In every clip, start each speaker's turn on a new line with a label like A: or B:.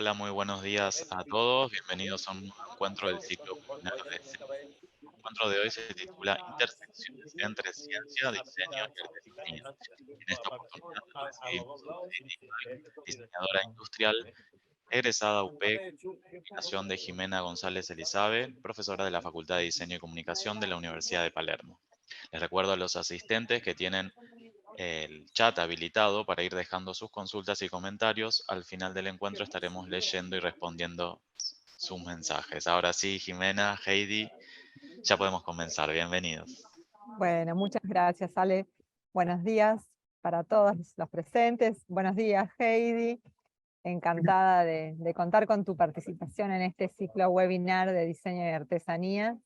A: Hola, muy buenos días a todos. Bienvenidos a un nuevo encuentro del ciclo webinar de CENI. El encuentro de hoy se titula Intersecciones entre ciencia, diseño y artesanía. En esta oportunidad recibimos a Heidi Falk, diseñadora industrial, egresada UP, combinación de Jimena González Elizabe, profesora de la Facultad de Diseño y Comunicación de la Universidad de Palermo. Les recuerdo a los asistentes que tienen el chat habilitado para ir dejando sus consultas y comentarios. Al final del encuentro estaremos leyendo y respondiendo sus mensajes. Ahora sí, Jimena, Heidi, ya podemos comenzar. Bienvenidos.
B: Bueno, muchas gracias, Ale. Buenos días para todos los presentes. Buenos días, Heidi. Encantada de contar con tu participación en este ciclo webinar de diseño y artesanía.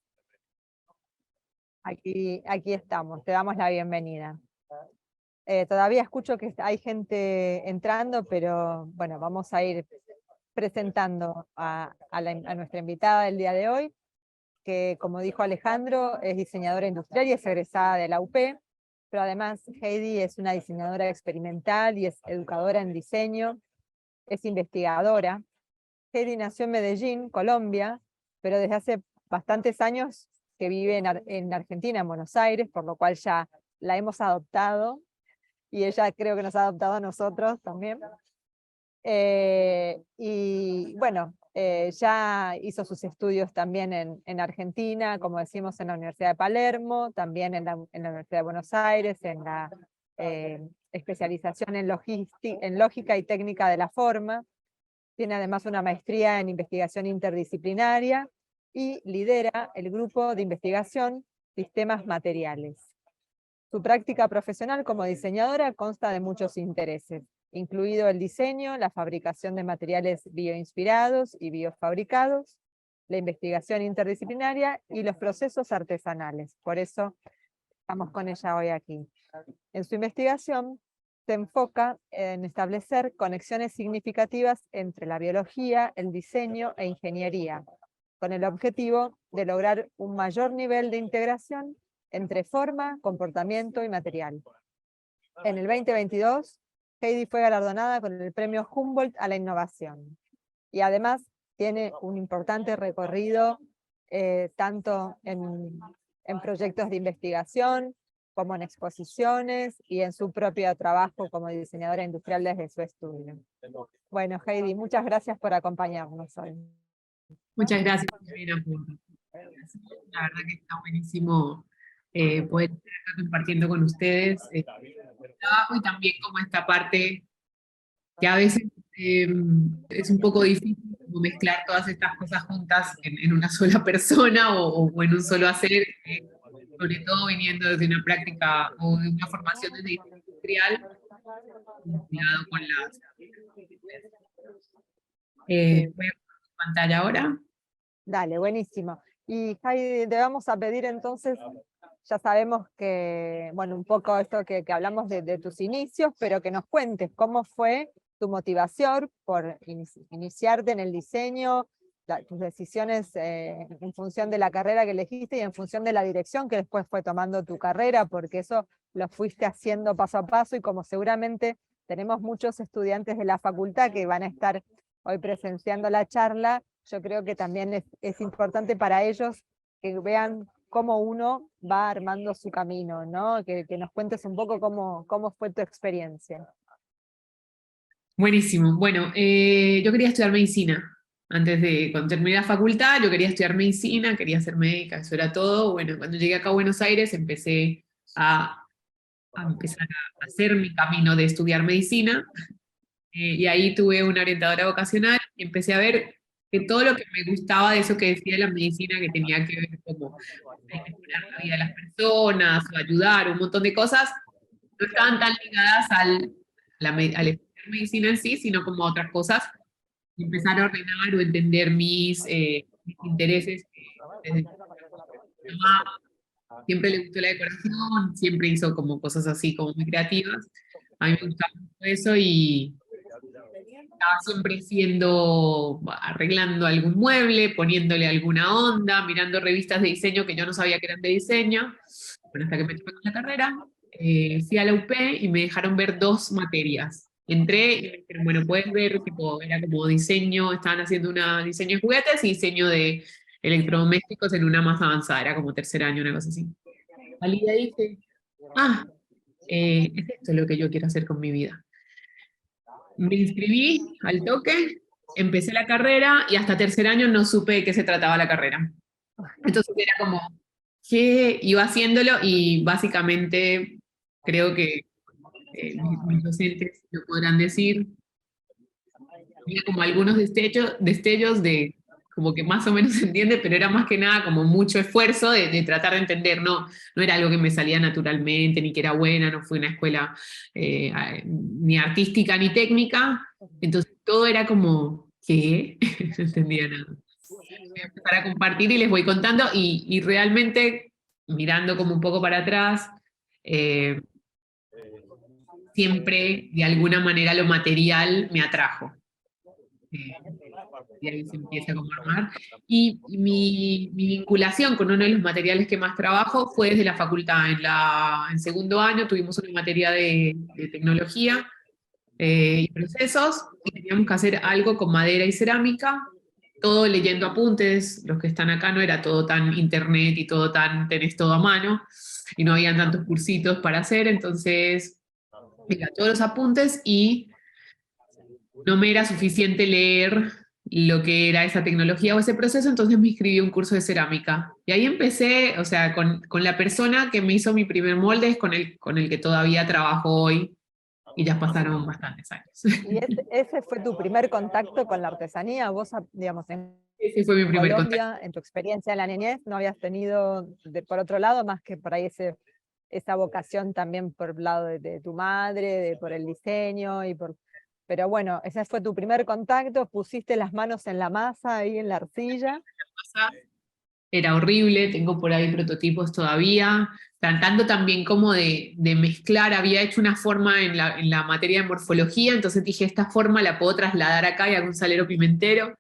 B: Aquí estamos, te damos la bienvenida. Todavía escucho que hay gente entrando, pero bueno, vamos a ir presentando a nuestra invitada del día de hoy, que como dijo Alejandro, es diseñadora industrial y es egresada de la UP, pero además Heidi es una diseñadora experimental y es educadora en diseño, es investigadora. Heidi nació en Medellín, Colombia, pero desde hace bastantes años que vive en Argentina, en Buenos Aires, por lo cual ya la hemos adoptado, y ella creo que nos ha adoptado a nosotros también. Y bueno, ya hizo sus estudios también en Argentina, como decimos, en la Universidad de Palermo, también en la Universidad de Buenos Aires, en la especialización en lógica y técnica de la forma. Tiene además una maestría en investigación interdisciplinaria y lidera el grupo de investigación Sistemas Materiales. Su práctica profesional como diseñadora consta de muchos intereses, incluido el diseño, la fabricación de materiales bioinspirados y biofabricados, la investigación interdisciplinaria y los procesos artesanales. Por eso estamos con ella hoy aquí. En su investigación se enfoca en establecer conexiones significativas entre la biología, el diseño e ingeniería, con el objetivo de lograr un mayor nivel de integración entre forma, comportamiento y material. En el 2022, Heidi fue galardonada con el premio Humboldt a la innovación. Y además tiene un importante recorrido tanto en proyectos de investigación, como en exposiciones y en su propio trabajo como diseñadora industrial desde su estudio. Bueno, Heidi, muchas gracias por acompañarnos hoy.
C: Muchas gracias, Jimena, la verdad que está buenísimo poder estar acá compartiendo con ustedes el trabajo y también como esta parte que a veces es un poco difícil como mezclar todas estas cosas juntas en una sola persona o en un solo hacer, sobre todo viniendo desde una práctica o de una formación de diseño industrial, ligado con las... voy a poner pantalla ahora.
B: Dale, buenísimo. Y Heidi, te vamos a pedir entonces, ya sabemos que, bueno, un poco esto que hablamos de tus inicios, pero que nos cuentes cómo fue tu motivación por iniciarte en el diseño, tus decisiones en función de la carrera que elegiste y en función de la dirección que después fue tomando tu carrera, porque eso lo fuiste haciendo paso a paso, y como seguramente tenemos muchos estudiantes de la facultad que van a estar hoy presenciando la charla, yo creo que también es importante para ellos que vean cómo uno va armando su camino, ¿no? Que nos cuentes un poco cómo fue tu experiencia.
C: Buenísimo. Bueno, yo quería estudiar medicina. Cuando terminé la facultad, yo quería estudiar medicina, quería ser médica, eso era todo. Bueno, cuando llegué acá a Buenos Aires empecé a empezar a hacer mi camino de estudiar medicina. Y ahí tuve una orientadora vocacional y empecé a ver que todo lo que me gustaba de eso que decía la medicina, que tenía que ver como mejorar la vida de las personas, o ayudar, un montón de cosas, no estaban tan ligadas al estudiar medicina en sí, sino como a otras cosas, y empezar a ordenar o entender mis intereses. Desde mi mamá siempre le gustó la decoración, siempre hizo como cosas así, como muy creativas. A mí me gustaba mucho eso y estaba siempre arreglando algún mueble, poniéndole alguna onda, mirando revistas de diseño que yo no sabía que eran de diseño. Bueno, hasta que me tocó con la carrera, fui a la UP y me dejaron ver dos materias. entré y me dijeron, bueno, puedes ver, tipo, era como diseño, estaban haciendo un diseño de juguetes y diseño de electrodomésticos en una más avanzada, era como tercer año, una cosa así. Salí de ahí y dije, ah, es esto lo que yo quiero hacer con mi vida. Me inscribí al toque, empecé la carrera y hasta tercer año no supe de qué se trataba la carrera. Entonces era como que iba haciéndolo y básicamente creo que mis docentes lo podrán decir, había como algunos destellos de como que más o menos se entiende, pero era más que nada como mucho esfuerzo de tratar de entender, no era algo que me salía naturalmente, ni que era buena, no fui a una escuela ni artística ni técnica, entonces todo era como, ¿qué? No entendía nada. Voy a empezar a compartir y les voy contando, y realmente, mirando como un poco para atrás, eh, siempre de alguna manera lo material me atrajo. Y ahí se empieza como a armar. Y mi vinculación con uno de los materiales que más trabajo fue desde la facultad. En segundo año tuvimos una materia de tecnología y procesos, y teníamos que hacer algo con madera y cerámica, todo leyendo apuntes. Los que están acá no era todo tan internet y todo tan, tenés todo a mano, y no habían tantos cursitos para hacer, entonces, mira, todos los apuntes, y no me era suficiente leer lo que era esa tecnología o ese proceso, entonces me inscribí a un curso de cerámica. Y ahí empecé, o sea, con la persona que me hizo mi primer molde, es con el que todavía trabajo hoy, y ya pasaron bastantes años.
B: ¿Y ese fue tu primer contacto con la artesanía? Vos, digamos, en
C: Ese fue mi primer contacto.
B: Colombia, en tu experiencia en la niñez, no habías tenido, por otro lado, más que por ahí esa vocación también por el lado de tu madre, por el diseño, pero bueno, ese fue tu primer contacto, pusiste las manos en la masa, ahí en la arcilla.
C: Era horrible, tengo por ahí prototipos todavía, tratando también como de mezclar. Había hecho una forma en la materia de morfología, entonces dije, esta forma la puedo trasladar acá y hago un salero pimentero,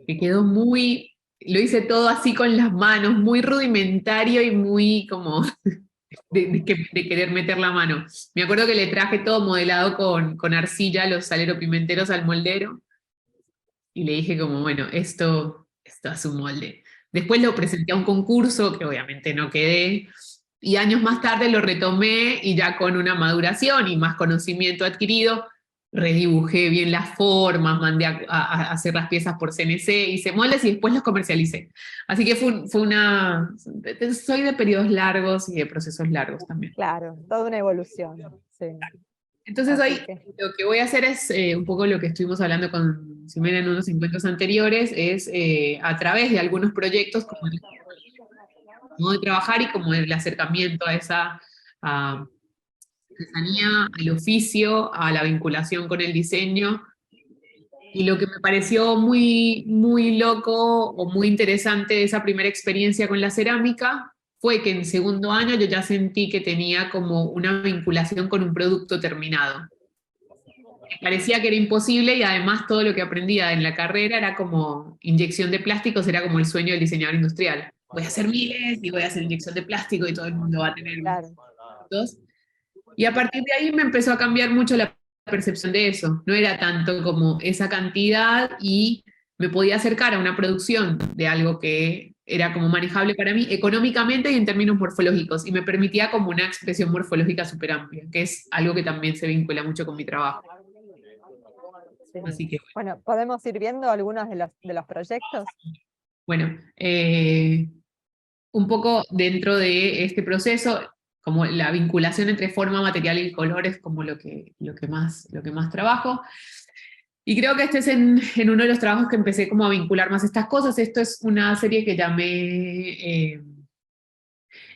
C: que quedó muy, lo hice todo así con las manos, muy rudimentario y muy como de querer meter la mano. Me acuerdo que le traje todo modelado con arcilla, los saleros pimenteros al moldero, y le dije como, bueno, esto es un molde. Después lo presenté a un concurso, que obviamente no quedé, y años más tarde lo retomé, y ya con una maduración y más conocimiento adquirido, redibujé bien las formas, mandé a hacer las piezas por CNC, hice moldes y después los comercialicé. Así que soy de periodos largos y de procesos largos también.
B: Claro, toda una evolución. Sí.
C: Entonces hoy lo que voy a hacer es un poco lo que estuvimos hablando con Ximena en unos encuentros anteriores, es a través de algunos proyectos como el modo de trabajar y como el acercamiento a esa artesanía, al oficio, a la vinculación con el diseño. Y lo que me pareció muy, muy loco o muy interesante de esa primera experiencia con la cerámica fue que en segundo año yo ya sentí que tenía como una vinculación con un producto terminado. Me parecía que era imposible, y además todo lo que aprendía en la carrera era como inyección de plásticos, era como el sueño del diseñador industrial. Voy a hacer miles y voy a hacer inyección de plástico y todo el mundo va a tener dos. Y a partir de ahí me empezó a cambiar mucho la percepción de eso. No era tanto como esa cantidad, y me podía acercar a una producción de algo que era como manejable para mí económicamente y en términos morfológicos, y me permitía como una expresión morfológica súper amplia, que es algo que también se vincula mucho con mi trabajo.
B: Sí.
C: Así que,
B: bueno, ¿podemos ir viendo algunos de los proyectos?
C: Bueno, un poco dentro de este proceso, como la vinculación entre forma, material y color es como lo que más trabajo. Y creo que este es en uno de los trabajos que empecé como a vincular más estas cosas. Esto es una serie que llamé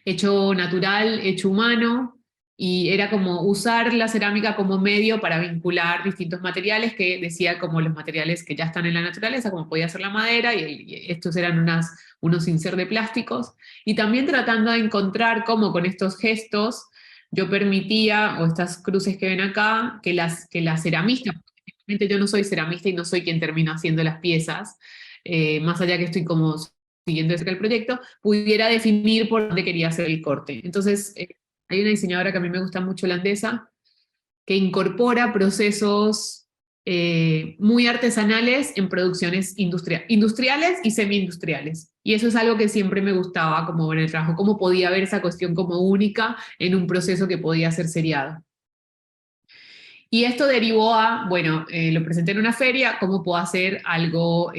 C: Hecho Natural, Hecho Humano, y era como usar la cerámica como medio para vincular distintos materiales, que decía como los materiales que ya están en la naturaleza, como podía ser la madera, y estos eran unos insert de plásticos, y también tratando de encontrar cómo con estos gestos yo permitía, o estas cruces que ven acá, que las ceramistas, porque yo no soy ceramista y no soy quien termina haciendo las piezas, más allá que estoy como siguiendo el proyecto, pudiera definir por dónde quería hacer el corte. Entonces, hay una diseñadora que a mí me gusta mucho, holandesa, que incorpora procesos muy artesanales en producciones industriales y semi-industriales. Y eso es algo que siempre me gustaba como ver en el trabajo, cómo podía ver esa cuestión como única en un proceso que podía ser seriado. Y esto derivó a, bueno, lo presenté en una feria, cómo puedo hacer algo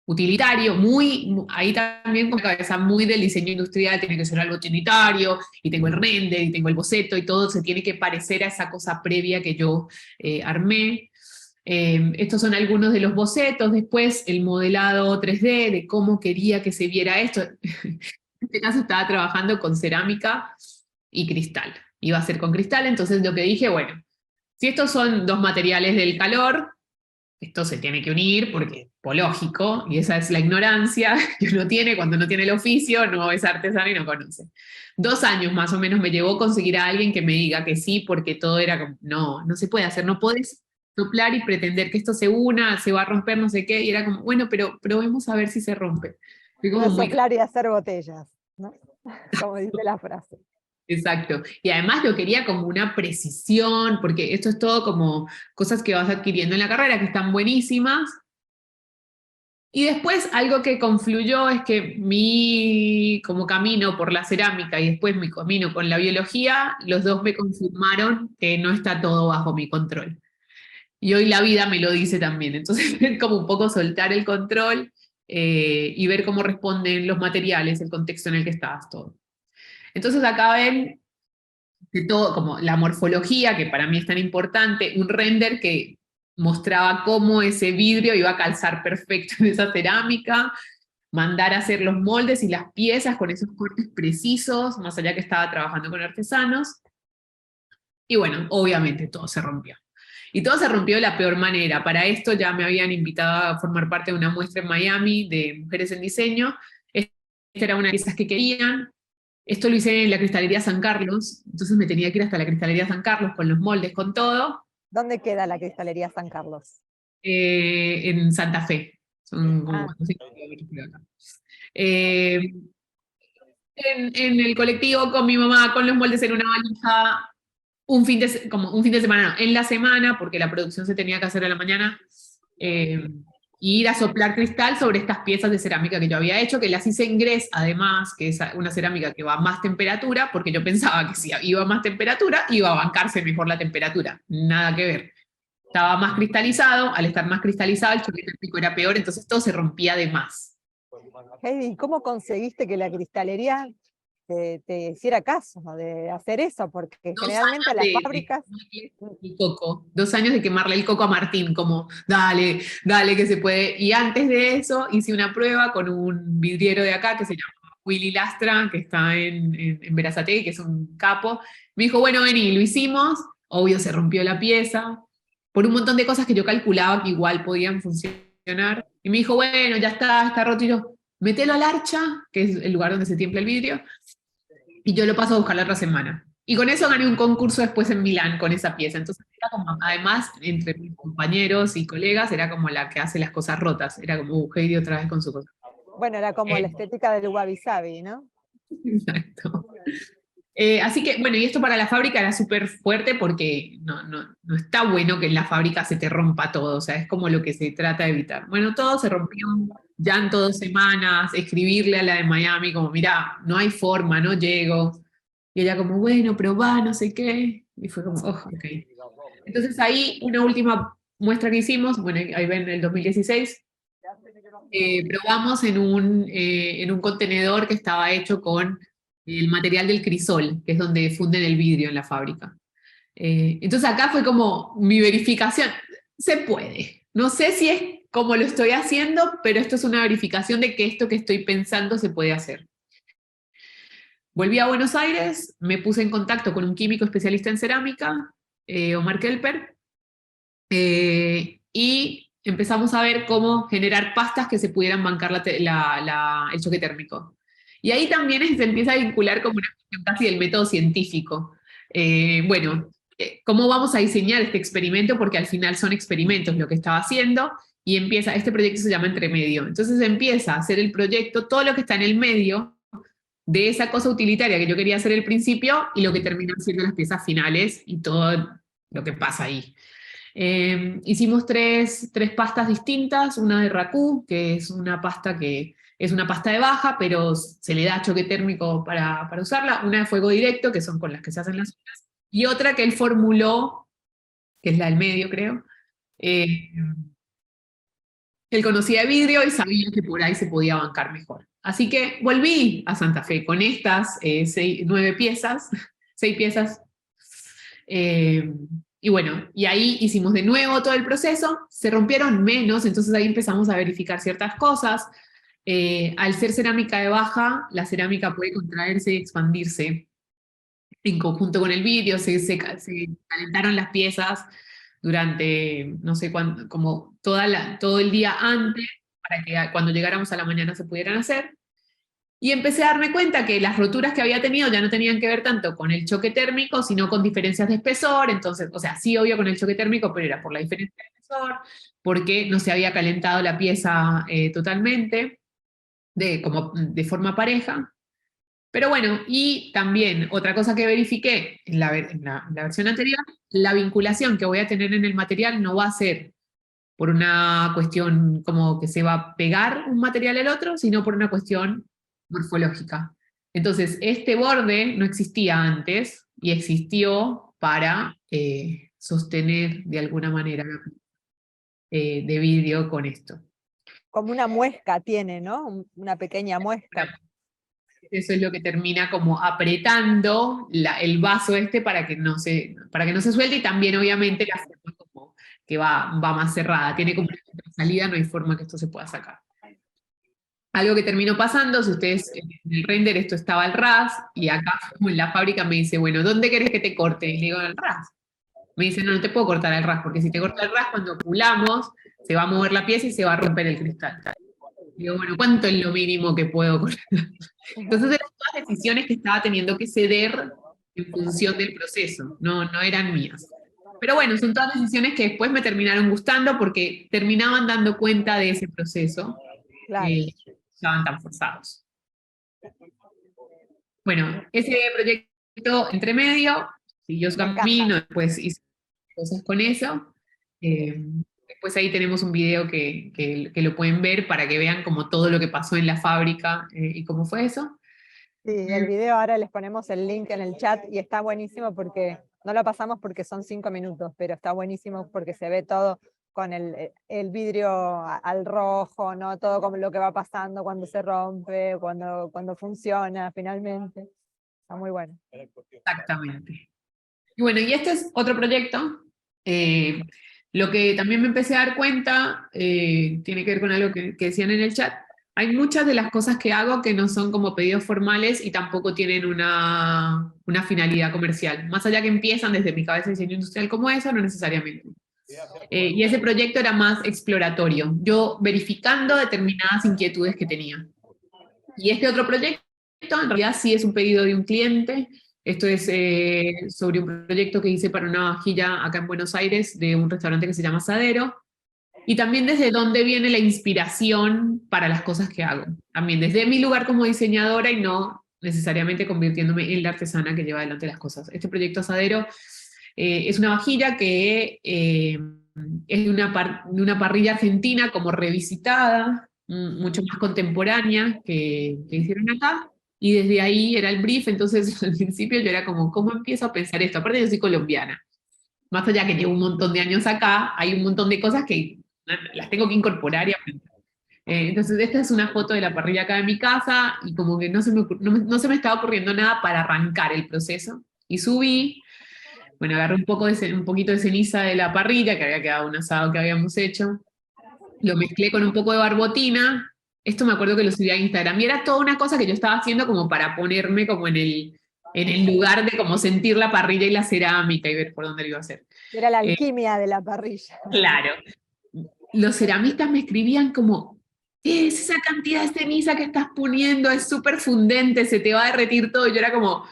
C: utilitario, ahí también con cabeza muy del diseño industrial, tiene que ser algo utilitario, y tengo el render, y tengo el boceto, y todo se tiene que parecer a esa cosa previa que yo armé. Estos son algunos de los bocetos, después el modelado 3D de cómo quería que se viera esto. En este caso estaba trabajando con cerámica y cristal. Iba a ser con cristal, entonces lo que dije, bueno, si estos son dos materiales del calor, esto se tiene que unir porque es lógico, y esa es la ignorancia que uno tiene cuando no tiene el oficio, no es artesano y no conoce. 2 años más o menos me llevó conseguir a alguien que me diga que sí, porque todo era como, no se puede hacer, no podés soplar y pretender que esto se una, se va a romper, no sé qué, y era como, bueno, pero probemos a ver si se rompe. Fui como muy...
B: Soplar y hacer botellas, ¿no? Como dice la frase.
C: Exacto. Y además lo quería como una precisión, porque esto es todo como cosas que vas adquiriendo en la carrera, que están buenísimas. Y después algo que confluyó es que mi como camino por la cerámica y después mi camino con la biología, los dos me confirmaron que no está todo bajo mi control. Y hoy la vida me lo dice también. Entonces es como un poco soltar el control y ver cómo responden los materiales, el contexto en el que estabas, todo. Entonces acá ven de todo, como la morfología, que para mí es tan importante, un render que mostraba cómo ese vidrio iba a calzar perfecto en esa cerámica, mandar a hacer los moldes y las piezas con esos cortes precisos, más allá que estaba trabajando con artesanos. Y bueno, obviamente todo se rompió. Y todo se rompió de la peor manera. Para esto ya me habían invitado a formar parte de una muestra en Miami de mujeres en diseño. Esta era una de las piezas que querían. Esto lo hice en la Cristalería San Carlos, entonces me tenía que ir hasta la Cristalería San Carlos con los moldes, con todo.
B: ¿Dónde queda la Cristalería San Carlos?
C: En Santa Fe. Son como 5 kilómetros de acá. En el colectivo con mi mamá, con los moldes en una valija, como un fin de semana, no, en la semana, porque la producción se tenía que hacer a la mañana, y ir a soplar cristal sobre estas piezas de cerámica que yo había hecho, que las hice en grés, además, que es una cerámica que va a más temperatura, porque yo pensaba que si iba a más temperatura, iba a bancarse mejor la temperatura. Nada que ver. Estaba más cristalizado, al estar más cristalizado el choque térmico era peor, entonces todo se rompía de más.
B: Heidi, ¿cómo conseguiste que la cristalería te hiciera caso de hacer eso? Porque generalmente las fábricas...
C: El coco, 2 años de quemarle el coco a Martín, como dale que se puede. Y antes de eso hice una prueba con un vidriero de acá que se llama Willy Lastra, que está en Berazategui, que es un capo. Me dijo, bueno, vení, lo hicimos, obvio se rompió la pieza, por un montón de cosas que yo calculaba que igual podían funcionar. Y me dijo, bueno, ya está roto, y yo, metelo al Archa, que es el lugar donde se tiembla el vidrio, y yo lo paso a buscar la otra semana. Y con eso gané un concurso después en Milán con esa pieza. Entonces, era como, además, entre mis compañeros y colegas, era como la que hace las cosas rotas. Era como, Heidi otra vez con su cosa.
B: Bueno, era como la estética del wabi sabi, ¿no?
C: Exacto. Así que, bueno, y esto para la fábrica era súper fuerte porque no está bueno que en la fábrica se te rompa todo, o sea, es como lo que se trata de evitar. Bueno, todo se rompió, llanto 2 semanas, escribirle a la de Miami como, mira, no hay forma, no llego. Y ella como, bueno, pero va, no sé qué. Y fue como, oh, ok. Entonces ahí una última muestra que hicimos, bueno, ahí ven el 2016, probamos en un contenedor que estaba hecho con el material del crisol, que es donde funden el vidrio en la fábrica. Entonces acá fue como mi verificación, se puede. No sé si es como lo estoy haciendo, pero esto es una verificación de que esto que estoy pensando se puede hacer. Volví a Buenos Aires, me puse en contacto con un químico especialista en cerámica, Omar Kelper, y empezamos a ver cómo generar pastas que se pudieran bancar el choque térmico. Y ahí también se empieza a vincular como una cuestión casi del método científico. ¿Cómo vamos a diseñar este experimento? Porque al final son experimentos lo que estaba haciendo, y este proyecto se llama Entremedio. Entonces empieza a hacer el proyecto, todo lo que está en el medio, de esa cosa utilitaria que yo quería hacer al principio y lo que terminan siendo las piezas finales y todo lo que pasa ahí. Hicimos tres pastas distintas, una de raku, que es una pasta de baja, pero se le da choque térmico para usarla, una de fuego directo, que son con las que se hacen las uñas, y otra que él formuló, que es la del medio, creo. Él conocía de vidrio y sabía que por ahí se podía bancar mejor. Así que volví a Santa Fe con estas 6 piezas. Y bueno, y ahí hicimos de nuevo todo el proceso, se rompieron menos, entonces ahí empezamos a verificar ciertas cosas. Al ser cerámica de baja, la cerámica puede contraerse y expandirse en conjunto con el vidrio, se calentaron las piezas durante, no sé cuándo, como todo el día antes, para que cuando llegáramos a la mañana se pudieran hacer. Y empecé a darme cuenta que las roturas que había tenido ya no tenían que ver tanto con el choque térmico, sino con diferencias de espesor. Entonces, o sea, sí, obvio con el choque térmico, pero era por la diferencia de espesor, porque no se había calentado la pieza totalmente, como de forma pareja. Pero bueno, y también otra cosa que verifiqué en la versión anterior, la vinculación que voy a tener en el material no va a ser por una cuestión como que se va a pegar un material al otro, sino por una cuestión morfológica. Entonces, este borde no existía antes y existió para sostener de alguna manera de vidrio con esto.
B: Como una muesca tiene, ¿no? Una pequeña muesca.
C: Eso es lo que termina como apretando el vaso para que no se suelte, y también obviamente la forma como que va más cerrada, tiene como una salida, no hay forma que esto se pueda sacar. Algo que terminó pasando, si ustedes en el render esto estaba al ras, y acá en la fábrica me dice, bueno, ¿dónde querés que te corte? Y le digo, al ras. Me dice, no te puedo cortar al ras, porque si te corto al ras, cuando pulamos, se va a mover la pieza y se va a romper el cristal. Digo, bueno, ¿cuánto es lo mínimo que puedo cortar? Entonces eran todas decisiones que estaba teniendo que ceder en función del proceso, no eran mías. Pero bueno, son todas decisiones que después me terminaron gustando porque terminaban dando cuenta de ese proceso.
B: Claro.
C: Estaban tan forzados. Bueno, ese proyecto entre medio siguió su camino, después hice cosas con eso. Después ahí tenemos un video que lo pueden ver para que vean como todo lo que pasó en la fábrica y cómo fue eso.
B: Sí, el video ahora les ponemos el link en el chat y está buenísimo porque, no lo pasamos porque son 5 minutos, pero está buenísimo porque se ve todo con el vidrio al rojo, ¿no? Todo como lo que va pasando cuando se rompe, cuando funciona finalmente. Está muy bueno.
C: Exactamente. Y bueno, y este es otro proyecto. Lo que también me empecé a dar cuenta tiene que ver con algo que decían en el chat. Hay muchas de las cosas que hago que no son como pedidos formales y tampoco tienen una finalidad comercial. Más allá que empiezan desde mi cabeza de diseño industrial como eso, no necesariamente. Y ese proyecto era más exploratorio, yo verificando determinadas inquietudes que tenía. Y este otro proyecto, en realidad sí es un pedido de un cliente. Esto es sobre un proyecto que hice para una vajilla acá en Buenos Aires de un restaurante que se llama Asadero. Y también desde dónde viene la inspiración para las cosas que hago. También desde mi lugar como diseñadora y no necesariamente convirtiéndome en la artesana que lleva adelante las cosas. Este proyecto Asadero es una vajilla que es de una parrilla argentina como revisitada, mucho más contemporánea que hicieron acá. Y desde ahí era el brief, entonces al principio yo era como, ¿cómo empiezo a pensar esto? Aparte yo soy colombiana. Más allá que llevo un montón de años acá, hay un montón de cosas que las tengo que incorporar y aprender. Entonces esta es una foto de la parrilla acá de mi casa y como que no se me estaba ocurriendo nada para arrancar el proceso. Y subí, bueno, agarré un poquito de ceniza de la parrilla, que había quedado un asado que habíamos hecho, lo mezclé con un poco de barbotina. Esto me acuerdo que lo subí a Instagram y era toda una cosa que yo estaba haciendo como para ponerme como en el lugar de como sentir la parrilla y la cerámica y ver por dónde lo iba a hacer.
B: Era la alquimia de la parrilla.
C: Claro. Los ceramistas me escribían como, ¿qué es esa cantidad de ceniza que estás poniendo? Es súper fundente, se te va a derretir todo. Y yo era como,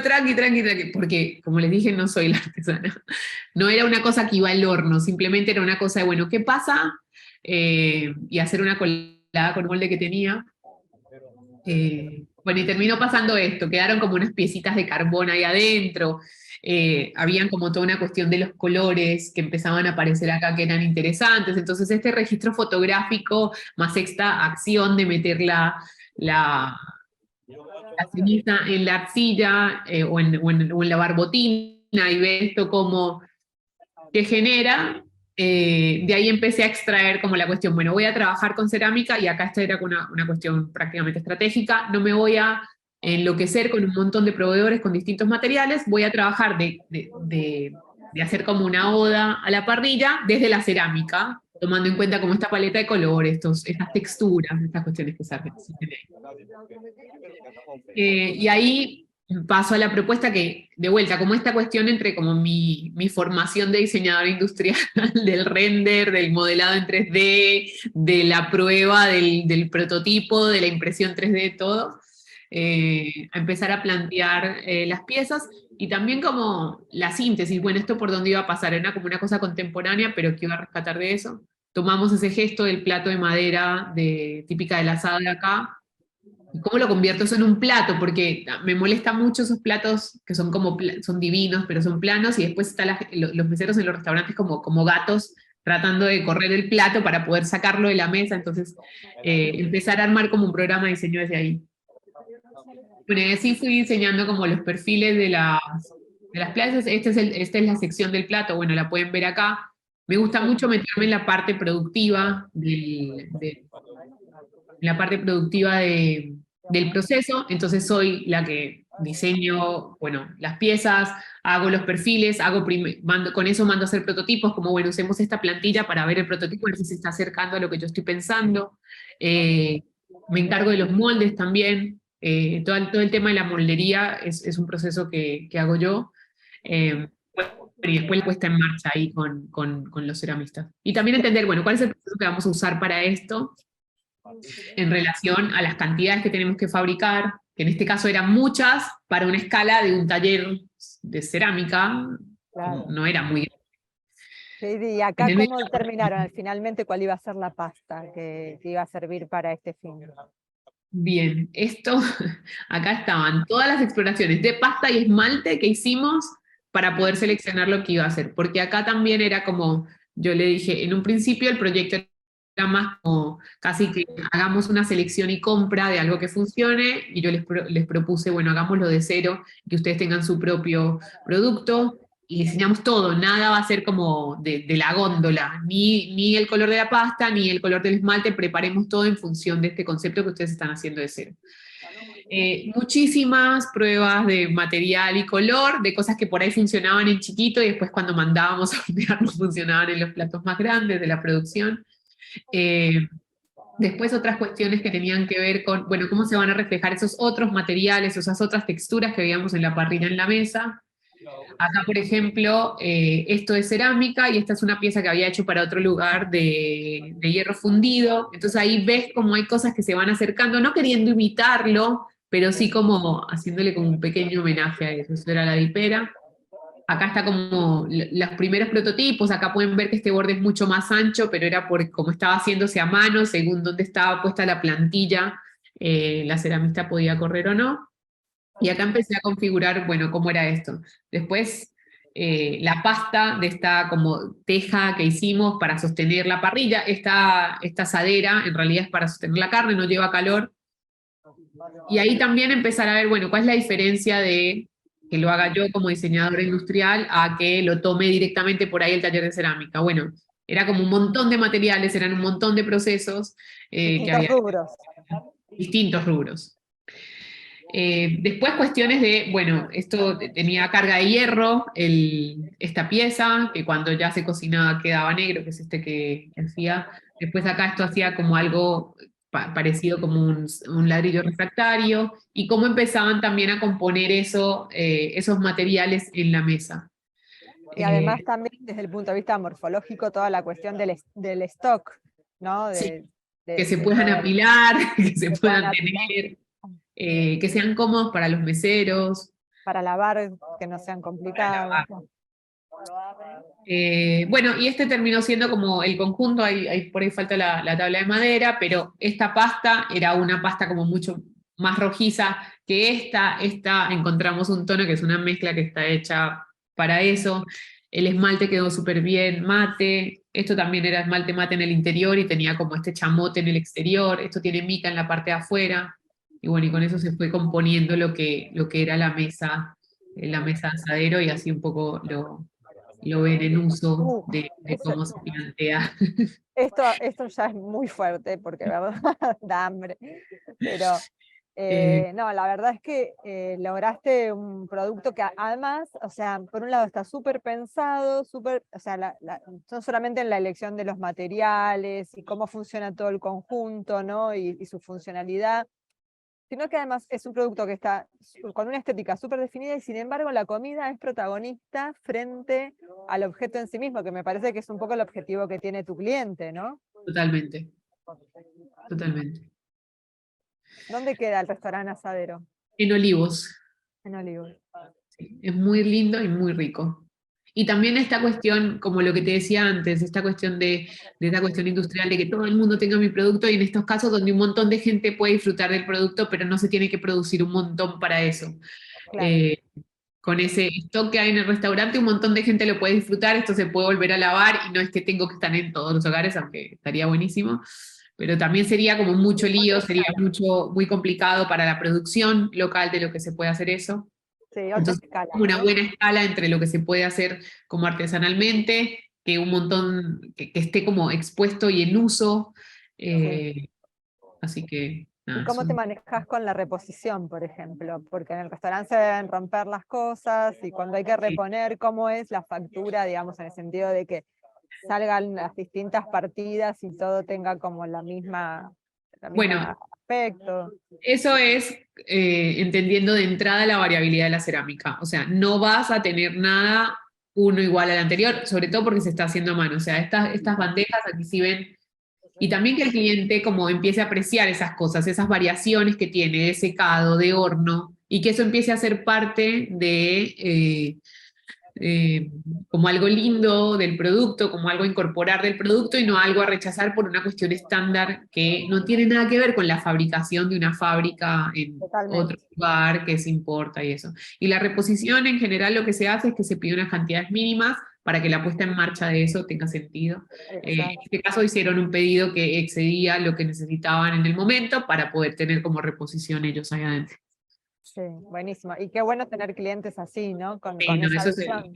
C: tranqui, porque como les dije, no soy la artesana. No era una cosa que iba al horno, simplemente era una cosa de, bueno, ¿qué pasa? Y hacer una colada con molde que tenía. Bueno, y terminó pasando esto, quedaron como unas piecitas de carbón ahí adentro, habían como toda una cuestión de los colores que empezaban a aparecer acá que eran interesantes, entonces este registro fotográfico más esta acción de meter la ceniza en la arcilla o en la barbotina y ver esto como que genera, de ahí empecé a extraer como la cuestión, bueno, voy a trabajar con cerámica y acá esta era una cuestión prácticamente estratégica, no me voy a enloquecer con un montón de proveedores con distintos materiales, voy a trabajar de hacer como una oda a la parrilla desde la cerámica, tomando en cuenta como esta paleta de colores, estas texturas, estas cuestiones que se hacen. Y ahí paso a la propuesta que, de vuelta, como esta cuestión entre como mi formación de diseñador industrial, del render, del modelado en 3D, de la prueba, del prototipo, de la impresión 3D, todo, a empezar a plantear las piezas, y también como la síntesis, bueno, esto por dónde iba a pasar, era como una cosa contemporánea, pero que iba a rescatar de eso. Tomamos ese gesto del plato de madera típica del asado de acá, ¿cómo lo convierto eso en un plato? Porque me molesta mucho esos platos que son como, son divinos, pero son planos, y después están los meseros en los restaurantes como gatos tratando de correr el plato para poder sacarlo de la mesa, entonces empezar a armar como un programa de diseño desde ahí. Bueno, y así fui diseñando como los perfiles de las plazas. Esta es la sección del plato, bueno, la pueden ver acá. Me gusta mucho meterme en la parte productiva del proceso, entonces soy la que diseño, bueno, las piezas, hago los perfiles, con eso mando a hacer prototipos, como bueno, usemos esta plantilla para ver el prototipo, a ver si se está acercando a lo que yo estoy pensando. Me encargo de los moldes también, todo el tema de la moldería es un proceso que hago yo. Y después la puesta en marcha ahí con los ceramistas. Y también entender, bueno, cuál es el proceso que vamos a usar para esto, en relación a las cantidades que tenemos que fabricar, que en este caso eran muchas, para una escala de un taller de cerámica,
B: Claro.
C: no era muy grande.
B: Sí, ¿y acá cómo terminaron? Finalmente, ¿cuál iba a ser la pasta que iba a servir para este fin?
C: Bien, acá estaban todas las exploraciones de pasta y esmalte que hicimos para poder seleccionar lo que iba a hacer, porque acá también era como, yo le dije, en un principio el proyecto era más como casi que hagamos una selección y compra de algo que funcione, y yo les propuse, bueno, hagámoslo de cero, que ustedes tengan su propio producto, y diseñamos todo, nada va a ser como de la góndola, ni el color de la pasta, ni el color del esmalte, preparemos todo en función de este concepto que ustedes están haciendo de cero. Muchísimas pruebas de material y color, de cosas que por ahí funcionaban en chiquito, y después cuando mandábamos a hornear no funcionaban en los platos más grandes de la producción. Después otras cuestiones que tenían que ver con, bueno, cómo se van a reflejar esos otros materiales, esas otras texturas que veíamos en la parrilla en la mesa. Acá, por ejemplo, esto es cerámica, y esta es una pieza que había hecho para otro lugar de hierro fundido. Entonces ahí ves como hay cosas que se van acercando, no queriendo imitarlo, pero sí como haciéndole como un pequeño homenaje a eso. Eso era la vipera. Acá está como los primeros prototipos, acá pueden ver que este borde es mucho más ancho, pero era por como estaba haciéndose a mano, según dónde estaba puesta la plantilla, la ceramista podía correr o no. Y acá empecé a configurar, bueno, cómo era esto. Después, la pasta de esta como teja que hicimos para sostener la parrilla, esta asadera en realidad es para sostener la carne, no lleva calor. Y ahí también empezar a ver, bueno, cuál es la diferencia de que lo haga yo como diseñadora industrial a que lo tome directamente por ahí el taller de cerámica. Bueno, era como un montón de materiales, eran un montón de procesos. Que había
B: rubros.
C: Distintos rubros. Después cuestiones de, bueno, esto tenía carga de hierro, esta pieza, que cuando ya se cocinaba quedaba negro, que es este que hacía. Después acá esto hacía como algo parecido como un ladrillo refractario, y cómo empezaban también a componer esos materiales en la mesa.
B: Y además también desde el punto de vista morfológico, toda la cuestión del stock, ¿no?
C: Sí, que se puedan apilar, que se puedan tener, que sean cómodos para los meseros.
B: Para lavar, que no sean complicados.
C: Bueno, y este terminó siendo como el conjunto, por ahí falta la tabla de madera, pero esta pasta era una pasta como mucho más rojiza que esta. Esta encontramos un tono que es una mezcla que está hecha para eso. El esmalte quedó súper bien, mate. Esto también era esmalte mate en el interior y tenía como este chamote en el exterior. Esto tiene mica en la parte de afuera. Y bueno, y con eso se fue componiendo lo que era la mesa de asadero, y así un poco lo ven en uso de cómo se plantea.
B: Esto ya es muy fuerte, porque ¿verdad? Da hambre. Pero no, la verdad es que lograste un producto que además, o sea, por un lado está súper pensado, o sea, no solamente en la elección de los materiales y cómo funciona todo el conjunto, ¿no? Y su funcionalidad, sino que además es un producto que está con una estética súper definida, y sin embargo la comida es protagonista frente al objeto en sí mismo, que me parece que es un poco el objetivo que tiene tu cliente, ¿no?
C: Totalmente, totalmente.
B: ¿Dónde queda el restaurante Asadero?
C: En Olivos.
B: En Olivos.
C: Sí, es muy lindo y muy rico. Y también esta cuestión, como lo que te decía antes, esta cuestión de esta cuestión industrial, de que todo el mundo tenga mi producto, y en estos casos donde un montón de gente puede disfrutar del producto, pero no se tiene que producir un montón para eso.
B: Claro.
C: Con ese stock que hay en el restaurante, un montón de gente lo puede disfrutar, esto se puede volver a lavar, y no es que tengo que estar en todos los hogares, aunque estaría buenísimo, pero también sería como mucho lío, sería muy complicado para la producción local de lo que se puede hacer eso.
B: Sí, otra
C: Entonces,
B: escala,
C: una
B: ¿no?
C: buena escala entre lo que se puede hacer como artesanalmente, que un montón, que esté como expuesto y en uso.
B: Sí.
C: Así que,
B: ¿Y
C: nada,
B: cómo te manejas con la reposición, por ejemplo? Porque en el restaurante se deben romper las cosas, y cuando hay que
C: sí.
B: reponer, ¿cómo es la factura, digamos, en el sentido de que salgan las distintas partidas y todo tenga como la misma
C: Bueno,
B: aspecto?
C: eso es entendiendo de entrada la variabilidad de la cerámica. O sea, no vas a tener nada uno igual al anterior, sobre todo porque se está haciendo a mano. O sea, estas bandejas aquí sí ven. Y también que el cliente como empiece a apreciar esas cosas, esas variaciones que tiene de secado, de horno, y que eso empiece a ser parte como algo lindo del producto, como algo a incorporar del producto, y no algo a rechazar por una cuestión estándar que no tiene nada que ver con la fabricación de una fábrica en otro
B: Totalmente.
C: lugar que se importa y eso. Y la reposición en general lo que se hace es que se pide unas cantidades mínimas para que la puesta en marcha de eso tenga sentido. En
B: Exacto.
C: este caso hicieron un pedido que excedía lo que necesitaban en el momento para poder tener como reposición ellos ahí adentro.
B: Sí, buenísimo. Y qué bueno tener clientes así, ¿no?
C: Sí,
B: Con
C: no,
B: esa
C: eso es
B: visión.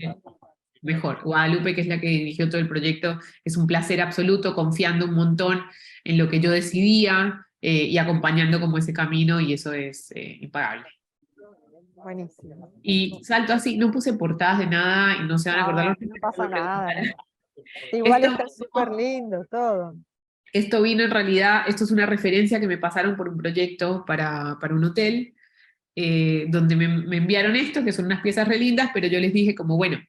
C: mejor. Guadalupe, que es la que dirigió todo el proyecto, es un placer absoluto, confiando un montón en lo que yo decidía, y acompañando como ese camino, y eso es impagable.
B: Buenísimo.
C: Y salto así, no puse portadas de nada y no se van a acordar
B: No,
C: los
B: no
C: nombres,
B: pasa
C: pero
B: nada. Igual
C: esto,
B: está súper lindo todo.
C: esto vino en realidad, esto es una referencia que me pasaron por un proyecto para un hotel, donde me enviaron esto, que son unas piezas re lindas, pero yo les dije como, bueno,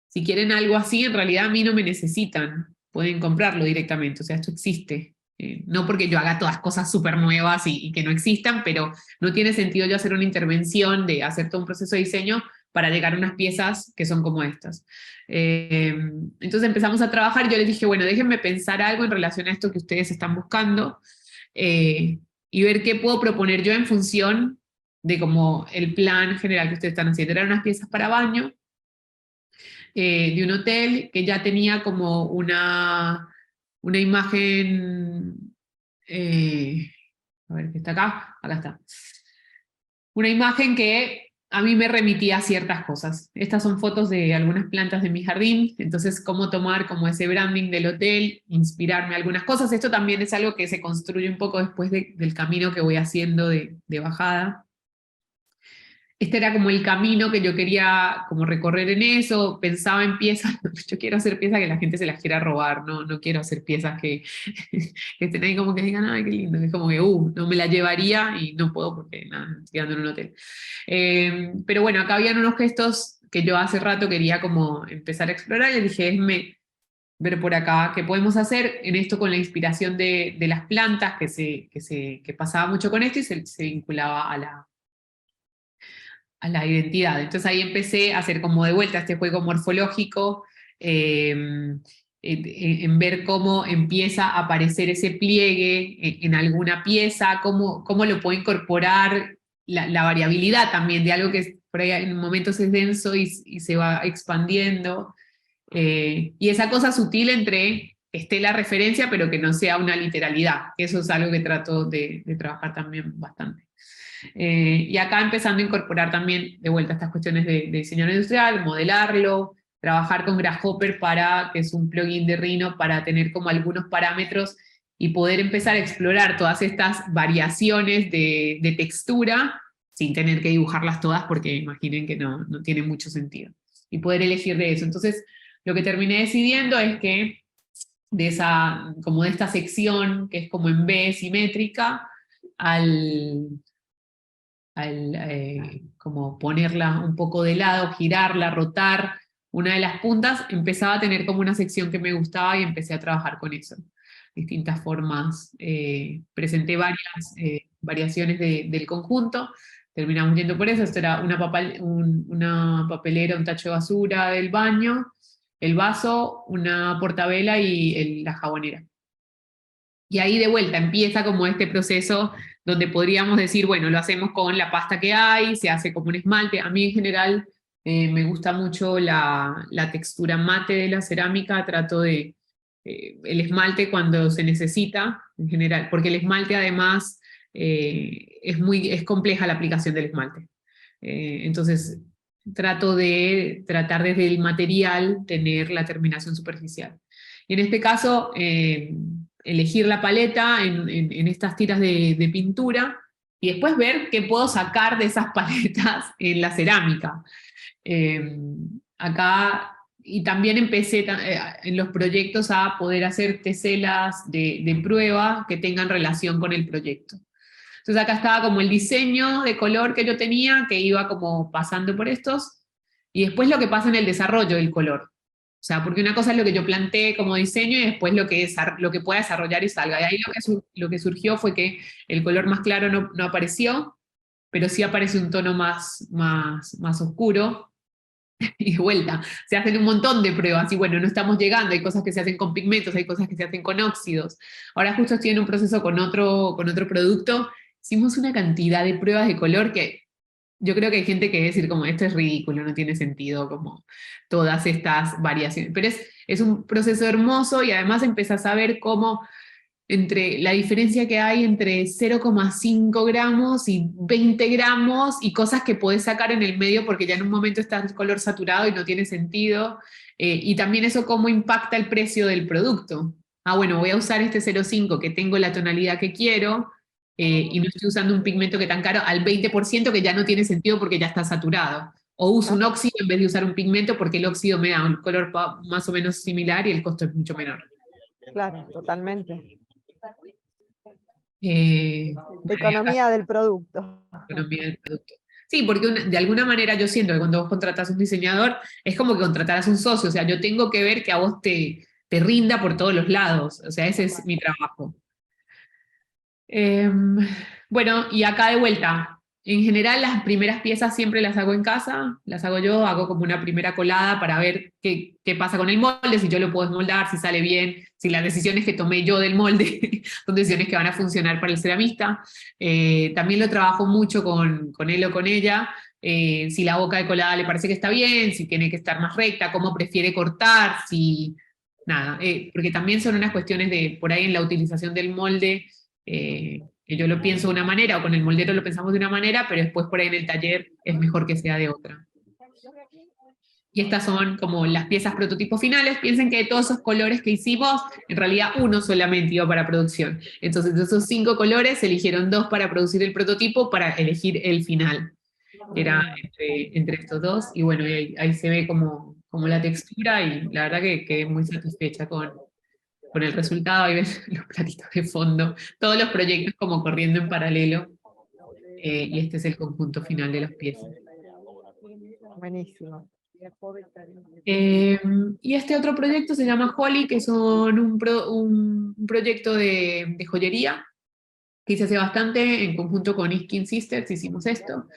C: si quieren algo así, en realidad a mí no me necesitan, pueden comprarlo directamente, o sea, esto existe. No porque yo haga todas cosas súper nuevas y que no existan, pero no tiene sentido yo hacer una intervención de hacer todo un proceso de diseño para llegar a unas piezas que son como estas. Entonces empezamos a trabajar, y yo les dije, bueno, déjenme pensar algo en relación a esto que ustedes están buscando, y ver qué puedo proponer yo en función de como el plan general que ustedes están haciendo. Eran unas piezas para baño, de un hotel que ya tenía como una imagen, a ver, que está acá está. Una imagen que a mí me remitía a ciertas cosas. Estas son fotos de algunas plantas de mi jardín, entonces cómo tomar como ese branding del hotel, inspirarme algunas cosas. Esto también es algo que se construye un poco después del camino que voy haciendo de bajada. Este era como el camino que yo quería como recorrer en eso. Pensaba en piezas, yo quiero hacer piezas que la gente se las quiera robar, no quiero hacer piezas que estén ahí como que digan, ay, qué lindo, es como que, no me la llevaría y no puedo porque nada, estoy quedando en un hotel. Pero bueno, acá habían unos gestos que yo hace rato quería como empezar a explorar, y dije, déjenme ver por acá qué podemos hacer en esto con la inspiración de las plantas, que pasaba mucho con esto, y se vinculaba a la identidad. Entonces ahí empecé a hacer como de vuelta este juego morfológico, en ver cómo empieza a aparecer ese pliegue en alguna pieza, cómo lo puedo incorporar, la variabilidad también de algo que por ahí en momentos es denso y se va expandiendo. Y esa cosa sutil entre esté la referencia, pero que no sea una literalidad. Eso es algo que trato de trabajar también bastante. Y acá empezando a incorporar también, de vuelta, estas cuestiones de diseño industrial, modelarlo, trabajar con Grasshopper que es un plugin de Rhino, para tener como algunos parámetros y poder empezar a explorar todas estas variaciones de textura, sin tener que dibujarlas todas, porque imaginen que no tiene mucho sentido. Y poder elegir de eso. Entonces, lo que terminé decidiendo es que de esta sección, que es como en B simétrica, como ponerla un poco de lado, girarla, rotar una de las puntas, empezaba a tener como una sección que me gustaba y empecé a trabajar con eso. Distintas formas. Presenté varias variaciones del conjunto, terminamos yendo por eso. Esto era una papelera, un tacho de basura del baño, el vaso, una portabela y la jabonera. Y ahí de vuelta empieza como este proceso donde podríamos decir, bueno, lo hacemos con la pasta que hay, se hace como un esmalte. A mí en general me gusta mucho la textura mate de la cerámica, trato de el esmalte cuando se necesita, en general, porque el esmalte además es compleja la aplicación del esmalte. Entonces trato de tratar desde el material tener la terminación superficial. Y en este caso, elegir la paleta en estas tiras de pintura, y después ver qué puedo sacar de esas paletas en la cerámica. Acá, y también empecé en los proyectos a poder hacer teselas de prueba que tengan relación con el proyecto. Entonces acá estaba como el diseño de color que yo tenía, que iba como pasando por estos, y después lo que pasa en el desarrollo del color. O sea, porque una cosa es lo que yo planteé como diseño y después lo que pueda desarrollar y salga. Y ahí lo que surgió fue que el color más claro no apareció, pero sí aparece un tono más oscuro. Y de vuelta, se hacen un montón de pruebas y bueno, no estamos llegando, hay cosas que se hacen con pigmentos, hay cosas que se hacen con óxidos. Ahora justo estoy en un proceso con otro producto, hicimos una cantidad de pruebas de color que yo creo que hay gente que va a decir como esto es ridículo, no tiene sentido como todas estas variaciones, pero es un proceso hermoso y además empezás a ver cómo entre la diferencia que hay entre 0,5 gramos y 20 gramos y cosas que podés sacar en el medio porque ya en un momento está el color saturado y no tiene sentido, y también eso cómo impacta el precio del producto. Ah, bueno, voy a usar este 0,5 que tengo la tonalidad que quiero, y no estoy usando un pigmento que tan caro al 20% que ya no tiene sentido porque ya está saturado. O uso un óxido en vez de usar un pigmento porque el óxido me da un color más o menos similar y el costo es mucho menor.
B: Claro, totalmente.
C: Economía
B: del producto.
C: Economía del producto. Sí, porque de alguna manera yo siento que cuando vos contratás un diseñador, es como que contratarás un socio, o sea, yo tengo que ver que a vos te rinda por todos los lados, o sea, ese es mi trabajo. Bueno, y acá de vuelta, en general las primeras piezas siempre las hago en casa, las hago yo, hago como una primera colada para ver qué pasa con el molde, si yo lo puedo desmoldar, si sale bien, si las decisiones que tomé yo del molde son decisiones que van a funcionar para el ceramista. También lo trabajo mucho con él o con ella, si la boca de colada le parece que está bien, si tiene que estar más recta, cómo prefiere cortar, nada, porque también son unas cuestiones de, por ahí en la utilización del molde, que yo lo pienso de una manera, o con el moldero lo pensamos de una manera, pero después por ahí en el taller es mejor que sea de otra. Y estas son como las piezas prototipos finales. Piensen que de todos esos colores que hicimos, en realidad uno solamente iba para producción. Entonces de esos 5 colores se eligieron 2 para producir el prototipo, para elegir el final. Era entre estos dos, y bueno, ahí se ve como la textura, y la verdad que quedé muy satisfecha con el resultado. Ahí ven los platitos de fondo, todos los proyectos como corriendo en paralelo, y este es el conjunto final de las piezas.
B: Buenísimo.
C: Y este otro proyecto se llama Holly, que son un proyecto de joyería que hice hace bastante, en conjunto con Skin Sisters hicimos esto.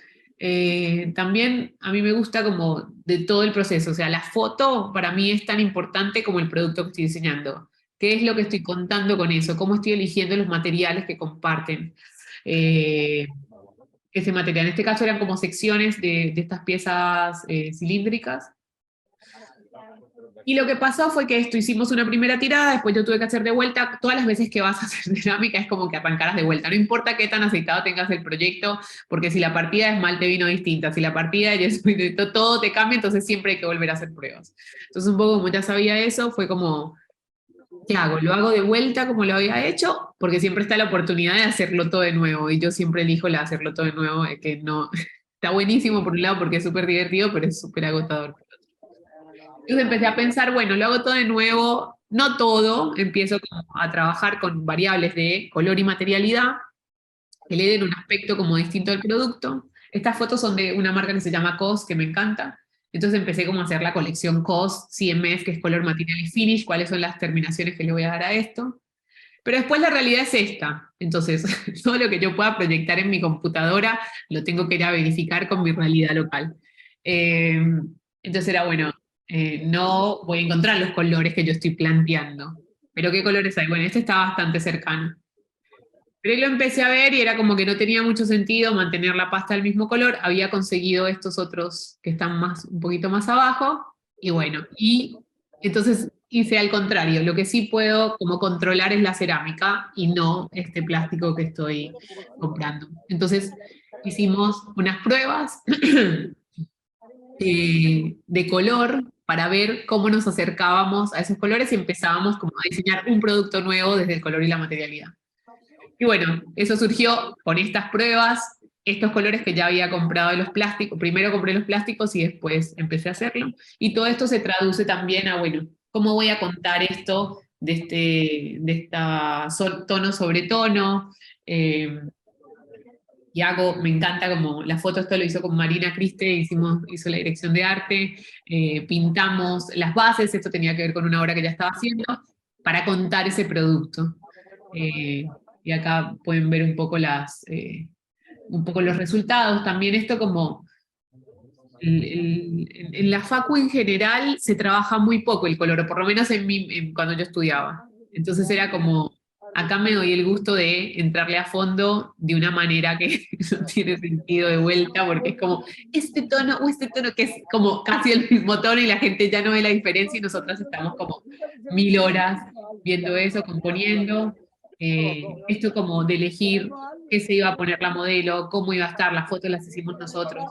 C: También a mí me gusta como de todo el proceso, o sea, la foto para mí es tan importante como el producto que estoy diseñando. ¿Qué es lo que estoy contando con eso? ¿Cómo estoy eligiendo los materiales que comparten? Ese material, en este caso eran como secciones de estas piezas cilíndricas. Y lo que pasó fue que esto, hicimos una primera tirada, después yo tuve que hacer de vuelta. Todas las veces que vas a hacer cerámica es como que arrancaras de vuelta. No importa qué tan aceitado tengas el proyecto, porque si la partida de esmalte vino distinta, si la partida de yeso, todo te cambia, entonces siempre hay que volver a hacer pruebas. Entonces un poco como ya sabía eso, fue como, ¿qué hago? ¿Lo hago de vuelta como lo había hecho? Porque siempre está la oportunidad de hacerlo todo de nuevo, y yo siempre elijo la hacerlo todo de nuevo, que no... Está buenísimo por un lado porque es súper divertido, pero es súper agotador. Entonces empecé a pensar, bueno, lo hago todo de nuevo, no todo, empiezo como a trabajar con variables de color y materialidad, que le den un aspecto como distinto al producto. Estas fotos son de una marca que se llama COS, que me encanta. Entonces empecé como a hacer la colección COS, CMF, que es color, material y finish, cuáles son las terminaciones que le voy a dar a esto. Pero después la realidad es esta. Entonces, todo lo que yo pueda proyectar en mi computadora lo tengo que ir a verificar con mi realidad local. Entonces era, bueno, no voy a encontrar los colores que yo estoy planteando. ¿Pero qué colores hay? Bueno, este está bastante cercano. Pero ahí lo empecé a ver y era como que no tenía mucho sentido mantener la pasta del mismo color. Había conseguido estos otros que están más, un poquito más abajo. Y bueno, y entonces hice al contrario. Lo que sí puedo como controlar es la cerámica y no este plástico que estoy comprando. Entonces hicimos unas pruebas de color para ver cómo nos acercábamos a esos colores y empezábamos como a diseñar un producto nuevo desde el color y la materialidad. Y bueno, eso surgió con estas pruebas, estos colores que ya había comprado de los plásticos. Primero compré los plásticos y después empecé a hacerlo. Y todo esto se traduce también a, bueno, ¿cómo voy a contar esto de esta tono sobre tono? Y hago, me encanta como la foto, esto lo hizo con Marina Criste, hizo la dirección de arte, pintamos las bases, esto tenía que ver con una obra que ya estaba haciendo, para contar ese producto. Y acá pueden ver un poco un poco los resultados. También esto como, en la facu en general se trabaja muy poco el color, o por lo menos cuando yo estudiaba. Entonces era como, acá me doy el gusto de entrarle a fondo de una manera que no tiene sentido de vuelta, porque es como este tono o este tono que es como casi el mismo tono y la gente ya no ve la diferencia y nosotras estamos como 1000 horas viendo eso, componiendo. Esto como de elegir qué se iba a poner la modelo, cómo iba a estar, las fotos las hicimos nosotros.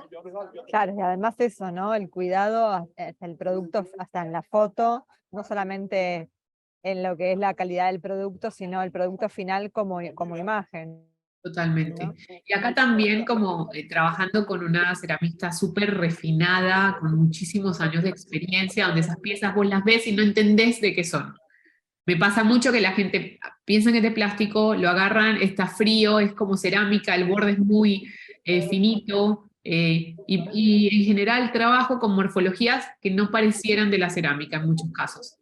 B: Claro, y además eso, ¿no? El cuidado hasta el producto, hasta en la foto, no solamente en lo que es la calidad del producto, sino el producto final como imagen.
C: Totalmente.
B: ¿No?
C: Y acá también como trabajando con una ceramista súper refinada, con muchísimos años de experiencia, donde esas piezas vos las ves y no entendés de qué son. Me pasa mucho que la gente piensa que es de plástico, lo agarran, está frío, es como cerámica, el borde es muy finito, y en general trabajo con morfologías que no parecieran de la cerámica en muchos casos.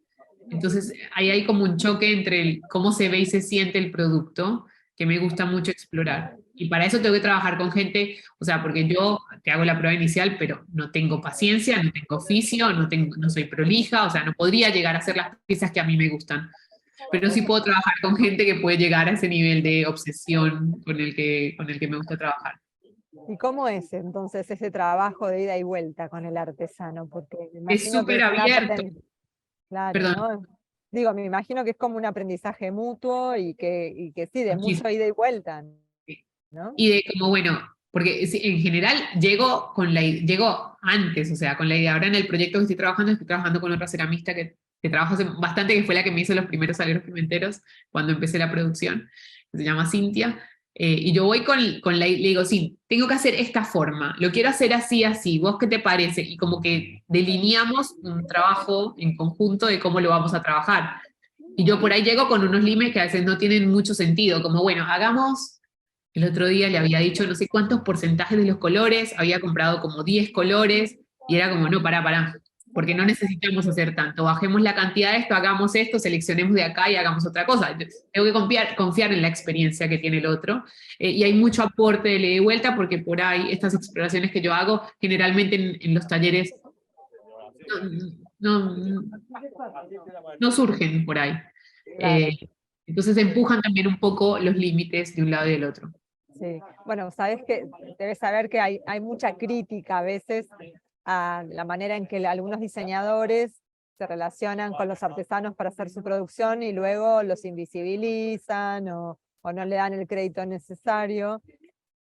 C: Entonces ahí hay como un choque entre cómo se ve y se siente el producto, que me gusta mucho explorar. Y para eso tengo que trabajar con gente, o sea, porque yo te hago la prueba inicial, pero no tengo paciencia, no tengo oficio, no soy prolija, o sea, no podría llegar a hacer las piezas que a mí me gustan. Pero sí puedo trabajar con gente que puede llegar a ese nivel de obsesión con el que me gusta trabajar.
B: ¿Y cómo es entonces ese trabajo de ida y vuelta con el artesano? Porque me
C: Es
B: imagino que
C: súper
B: es
C: abierto.
B: claro,
C: Perdón.
B: ¿no? Digo, me imagino que es como un aprendizaje mutuo y que sí, de
C: Muchísimo.
B: mucho ida y vuelta, ¿no?
C: Y de como, bueno, porque en general llego antes, o sea, con la idea. Ahora en el proyecto que estoy trabajando con otra ceramista que trabajo hace bastante, que fue la que me hizo los primeros aleros pimenteros cuando empecé la producción, que se llama Cintia. Y yo voy le digo, sí, tengo que hacer esta forma, lo quiero hacer así, así, ¿vos qué te parece? Y como que delineamos un trabajo en conjunto de cómo lo vamos a trabajar. Y yo por ahí llego con unos límites que a veces no tienen mucho sentido, como, bueno, hagamos, el otro día le había dicho no sé cuántos porcentajes de los colores, había comprado como 10 colores, y era como, no, pará. porque no necesitamos hacer tanto. Bajemos la cantidad de esto, hagamos esto, seleccionemos de acá y hagamos otra cosa. Tengo que confiar en la experiencia que tiene el otro. Y hay mucho aporte de ida y vuelta, porque por ahí estas exploraciones que yo hago, generalmente en los talleres, no, no, no surgen por ahí.
B: Claro.
C: Entonces empujan también un poco los límites de un lado y del otro.
B: Sí, bueno, sabes que debes saber que hay mucha crítica a veces a la manera en que algunos diseñadores se relacionan con los artesanos para hacer su producción y luego los invisibilizan o no le dan el crédito necesario.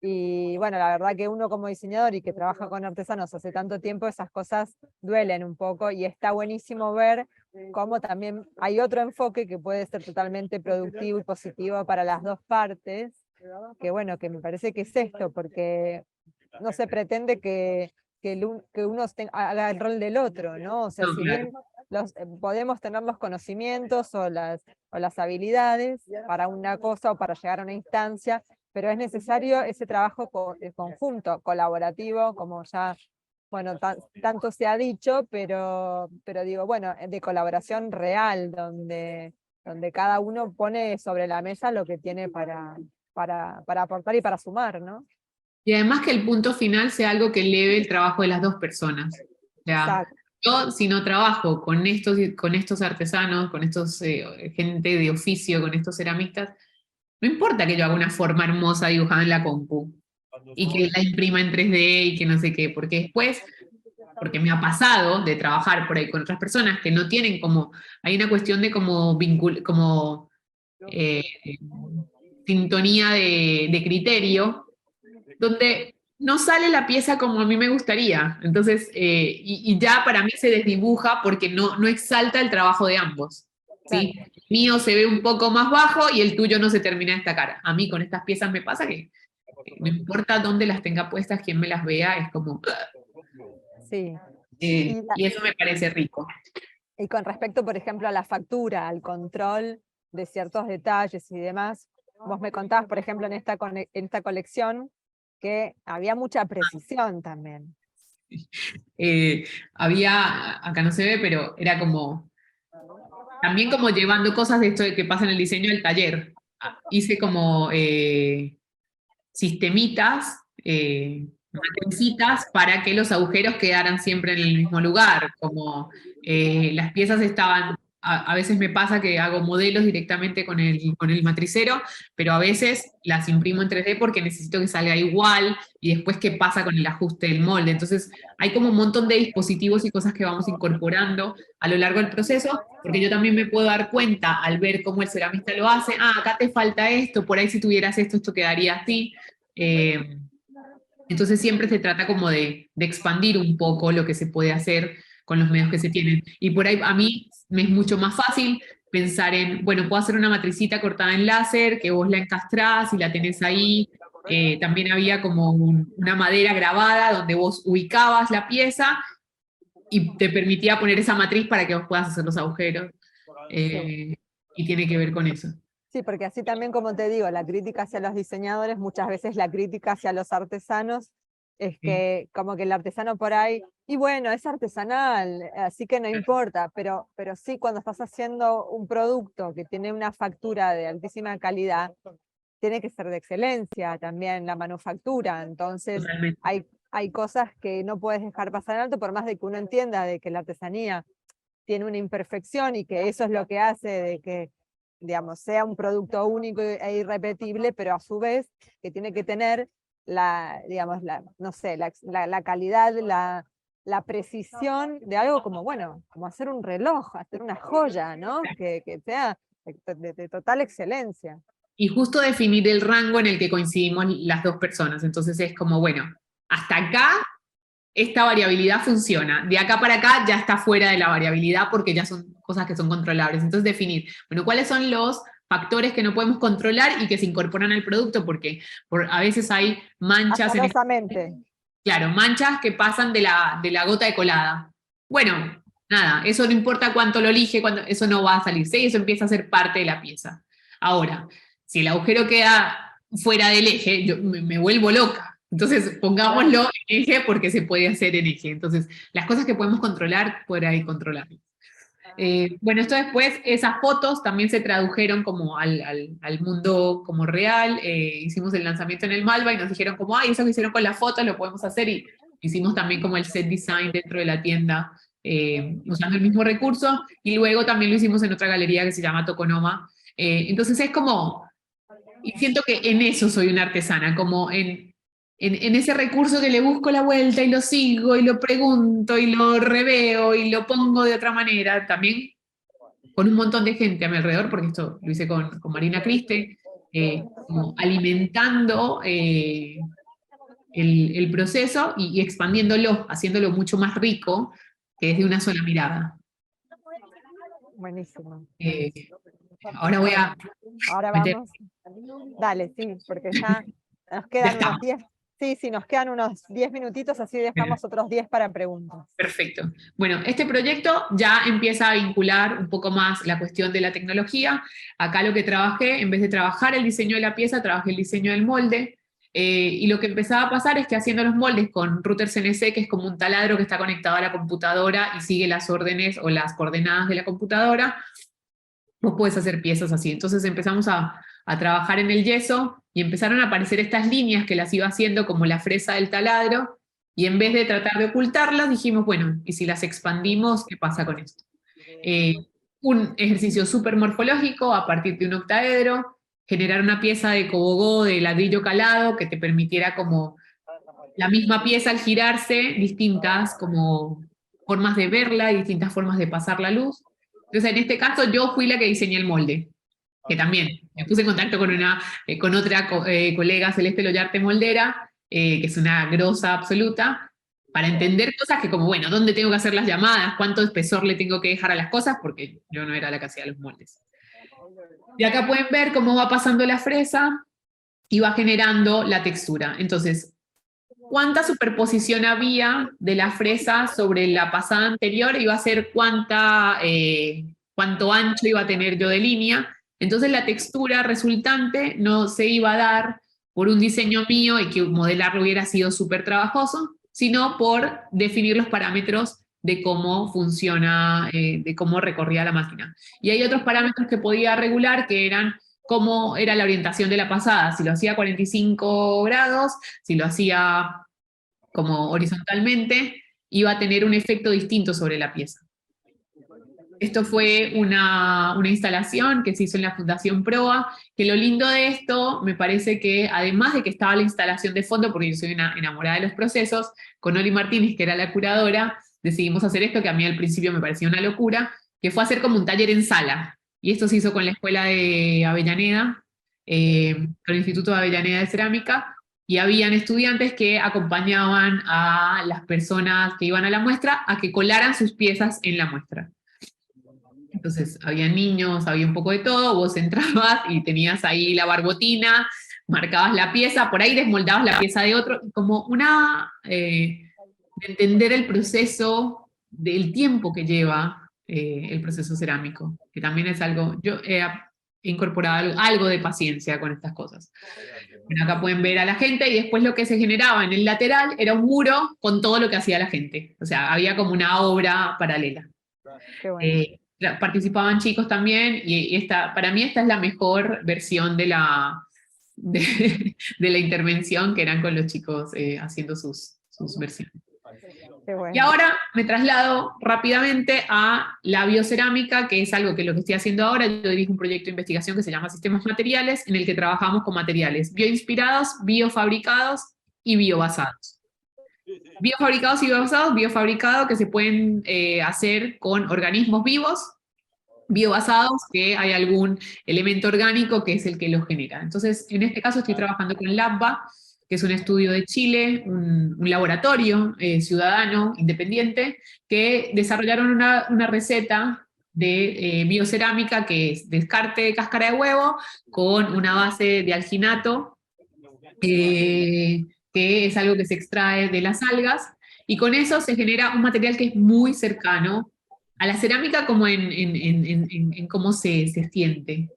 B: Y bueno, la verdad que uno como diseñador y que trabaja con artesanos hace tanto tiempo, esas cosas duelen un poco, y está buenísimo ver cómo también hay otro enfoque que puede ser totalmente productivo y positivo para las dos partes, que bueno, que me parece que es esto, porque no se pretende que uno haga el rol del otro, ¿no? O sea,
C: No,
B: si
C: claro.
B: bien podemos tener los conocimientos o las habilidades para una cosa o para llegar a una instancia, pero es necesario ese trabajo conjunto, colaborativo, como ya, bueno, tanto se ha dicho, pero digo, bueno, de colaboración real, donde cada uno pone sobre la mesa lo que tiene para aportar y para sumar, ¿no?
C: Y además que el punto final sea algo que eleve el trabajo de las dos personas. O sea,
B: Exacto.
C: yo si no trabajo con estos artesanos, con estos gente de oficio, con estos ceramistas, no importa que yo haga una forma hermosa dibujada en la compu y que la imprima en 3D y que no sé qué, porque después, porque me ha pasado de trabajar por ahí con otras personas que no tienen como, hay una cuestión de como eh, sintonía de criterio, donde no sale la pieza como a mí me gustaría. Entonces, y ya para mí se desdibuja porque no exalta el trabajo de ambos. ¿Sí?
B: Claro.
C: El mío se ve un poco más bajo y el tuyo no se termina de destacar. A mí con estas piezas me pasa que no importa dónde las tenga puestas, quién me las vea, es como...
B: Sí.
C: y eso me parece rico.
B: Y con respecto, por ejemplo, a la factura, al control de ciertos detalles y demás, vos me contabas, por ejemplo, en esta colección, que había mucha precisión también.
C: Había, acá no se ve, pero era como, también como llevando cosas de esto de que pasa en el diseño del taller. Hice como sistemitas, matricitas para que los agujeros quedaran siempre en el mismo lugar, como las piezas estaban, a veces me pasa que hago modelos directamente con el matricero, pero a veces las imprimo en 3D porque necesito que salga igual, y después qué pasa con el ajuste del molde. Entonces hay como un montón de dispositivos y cosas que vamos incorporando a lo largo del proceso, porque yo también me puedo dar cuenta al ver cómo el ceramista lo hace, acá te falta esto, por ahí si tuvieras esto quedaría así. Entonces siempre se trata como de expandir un poco lo que se puede hacer con los medios que se tienen. Y por ahí a mí me es mucho más fácil pensar en, bueno, puedo hacer una matricita cortada en láser, que vos la encastrás y la tenés ahí. También había como una madera grabada donde vos ubicabas la pieza y te permitía poner esa matriz para que vos puedas hacer los agujeros. Y tiene que ver con eso.
B: Sí, porque así también, como te digo, la crítica hacia los diseñadores, muchas veces la crítica hacia los artesanos, es que como que el artesano por ahí, y bueno, es artesanal, así que no importa, pero sí, cuando estás haciendo un producto que tiene una factura de altísima calidad, tiene que ser de excelencia también la manufactura. Entonces hay cosas que no puedes dejar pasar en alto, por más de que uno entienda de que la artesanía tiene una imperfección y que eso es lo que hace de que, digamos, sea un producto único e irrepetible, pero a su vez que tiene que tener digamos, no sé, la calidad, la precisión de algo como, bueno, como hacer un reloj, hacer una joya, ¿no? Que sea de total excelencia.
C: Y justo definir el rango en el que coincidimos las dos personas. Entonces es como, bueno, hasta acá esta variabilidad funciona. De acá para acá ya está fuera de la variabilidad porque ya son cosas que son controlables. Entonces definir, bueno, cuáles son los factores que no podemos controlar y que se incorporan al producto, porque a veces hay manchas. Claro, manchas que pasan de la gota de colada. Bueno, nada, eso no importa cuánto lo elige, eso no va a salirse y eso empieza a ser parte de la pieza. Ahora, si el agujero queda fuera del eje, yo me vuelvo loca. Entonces, pongámoslo en eje porque se puede hacer en eje. Entonces, las cosas que podemos controlar, por ahí controlarlas. Bueno, esto después, esas fotos también se tradujeron como al mundo como real. Hicimos el lanzamiento en el Malva y nos dijeron como, ay, eso que hicieron con las fotos lo podemos hacer, y hicimos también como el set design dentro de la tienda, usando el mismo recurso, y luego también lo hicimos en otra galería que se llama Tokonoma. Entonces es como, y siento que en eso soy una artesana, como en ese recurso que le busco la vuelta y lo sigo y lo pregunto y lo reveo y lo pongo de otra manera, también con un montón de gente a mi alrededor, porque esto lo hice con Marina Criste, como alimentando el proceso y expandiéndolo, haciéndolo mucho más rico que desde una sola mirada.
B: Buenísimo.
C: Ahora voy a
B: Ahora
C: meter...
B: vamos. Dale, sí, porque ya nos
C: Ya
B: quedan
C: está.
B: unos 10. Sí, nos quedan unos 10 minutitos, así dejamos otros 10 para preguntas.
C: Perfecto. Bueno, este proyecto ya empieza a vincular un poco más la cuestión de la tecnología. Acá lo que trabajé, en vez de trabajar el diseño de la pieza, trabajé el diseño del molde. Y lo que empezaba a pasar es que haciendo los moldes con router CNC, que es como un taladro que está conectado a la computadora y sigue las órdenes o las coordenadas de la computadora, vos podés hacer piezas así. Entonces empezamos a trabajar en el yeso y empezaron a aparecer estas líneas que las iba haciendo como la fresa del taladro, y en vez de tratar de ocultarlas, dijimos, bueno, ¿y si las expandimos, qué pasa con esto? Un ejercicio súper morfológico a partir de un octaedro, generar una pieza de cobogó de ladrillo calado que te permitiera como la misma pieza al girarse, distintas como formas de verla y distintas formas de pasar la luz. Entonces, en este caso, yo fui la que diseñé el molde, que también me puse en contacto con otra colega, Celeste Loyarte Moldera, que es una grosa absoluta, para entender cosas que como, bueno, ¿dónde tengo que hacer las llamadas? ¿Cuánto espesor le tengo que dejar a las cosas? Porque yo no era la que hacía los moldes. Y acá pueden ver cómo va pasando la fresa y va generando la textura. Entonces, ¿cuánta superposición había de la fresa sobre la pasada anterior? Iba a ser cuánto ancho iba a tener yo de línea. Entonces la textura resultante no se iba a dar por un diseño mío y que modelarlo hubiera sido súper trabajoso, sino por definir los parámetros de cómo funciona, de cómo recorría la máquina. Y hay otros parámetros que podía regular, que eran cómo era la orientación de la pasada, si lo hacía a 45 grados, si lo hacía como horizontalmente, iba a tener un efecto distinto sobre la pieza. Esto fue una instalación que se hizo en la Fundación Proa, que lo lindo de esto, me parece que además de que estaba la instalación de fondo, porque yo soy una enamorada de los procesos, con Oli Martínez, que era la curadora, decidimos hacer esto, que a mí al principio me parecía una locura, que fue hacer como un taller en sala. Y esto se hizo con la Escuela de Avellaneda, con el Instituto de Avellaneda de Cerámica, y habían estudiantes que acompañaban a las personas que iban a la muestra a que colaran sus piezas en la muestra. Entonces, había niños, había un poco de todo, vos entrabas y tenías ahí la barbotina, marcabas la pieza, por ahí desmoldabas la pieza de otro, como de entender el proceso, del tiempo que lleva el proceso cerámico, que también es algo, yo he incorporado algo de paciencia con estas cosas. Bueno, acá pueden ver a la gente, y después lo que se generaba en el lateral era un muro con todo lo que hacía la gente, o sea, había como una obra paralela.
B: Qué bueno.
C: Participaban chicos también, y para mí esta es la mejor versión de la intervención, que eran con los chicos haciendo sus versiones.
B: Qué bueno.
C: Y ahora me traslado rápidamente a la biocerámica, que es algo que lo que estoy haciendo ahora. Yo dirijo un proyecto de investigación que se llama Sistemas Materiales, en el que trabajamos con materiales bioinspirados, biofabricados y biobasados. Biofabricados y biobasados, biofabricado que se pueden hacer con organismos vivos, biobasados que hay algún elemento orgánico que es el que los genera. Entonces, en este caso estoy trabajando con LABBA, que es un estudio de Chile, un laboratorio ciudadano, independiente, que desarrollaron una receta de biocerámica, que es descarte de cáscara de huevo con una base de alginato, que es algo que se extrae de las algas, y con eso se genera un material que es muy cercano a la cerámica, como en cómo se siente.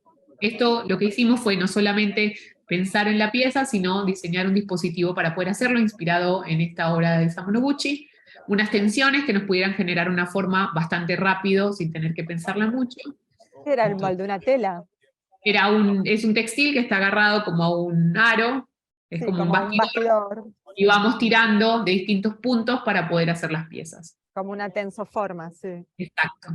C: Esto lo que hicimos fue no solamente pensar en la pieza, sino diseñar un dispositivo para poder hacerlo, inspirado en esta obra de Isamu Noguchi, unas tensiones que nos pudieran generar una forma bastante rápido, sin tener que pensarla mucho.
B: Era el molde de una tela.
C: Es un textil que está agarrado como a un aro, es
B: Sí,
C: como un
B: como un
C: bastidor,
B: bastidor,
C: y vamos tirando de distintos puntos para poder hacer las piezas.
B: como una tensoforma, sí.
C: Exacto.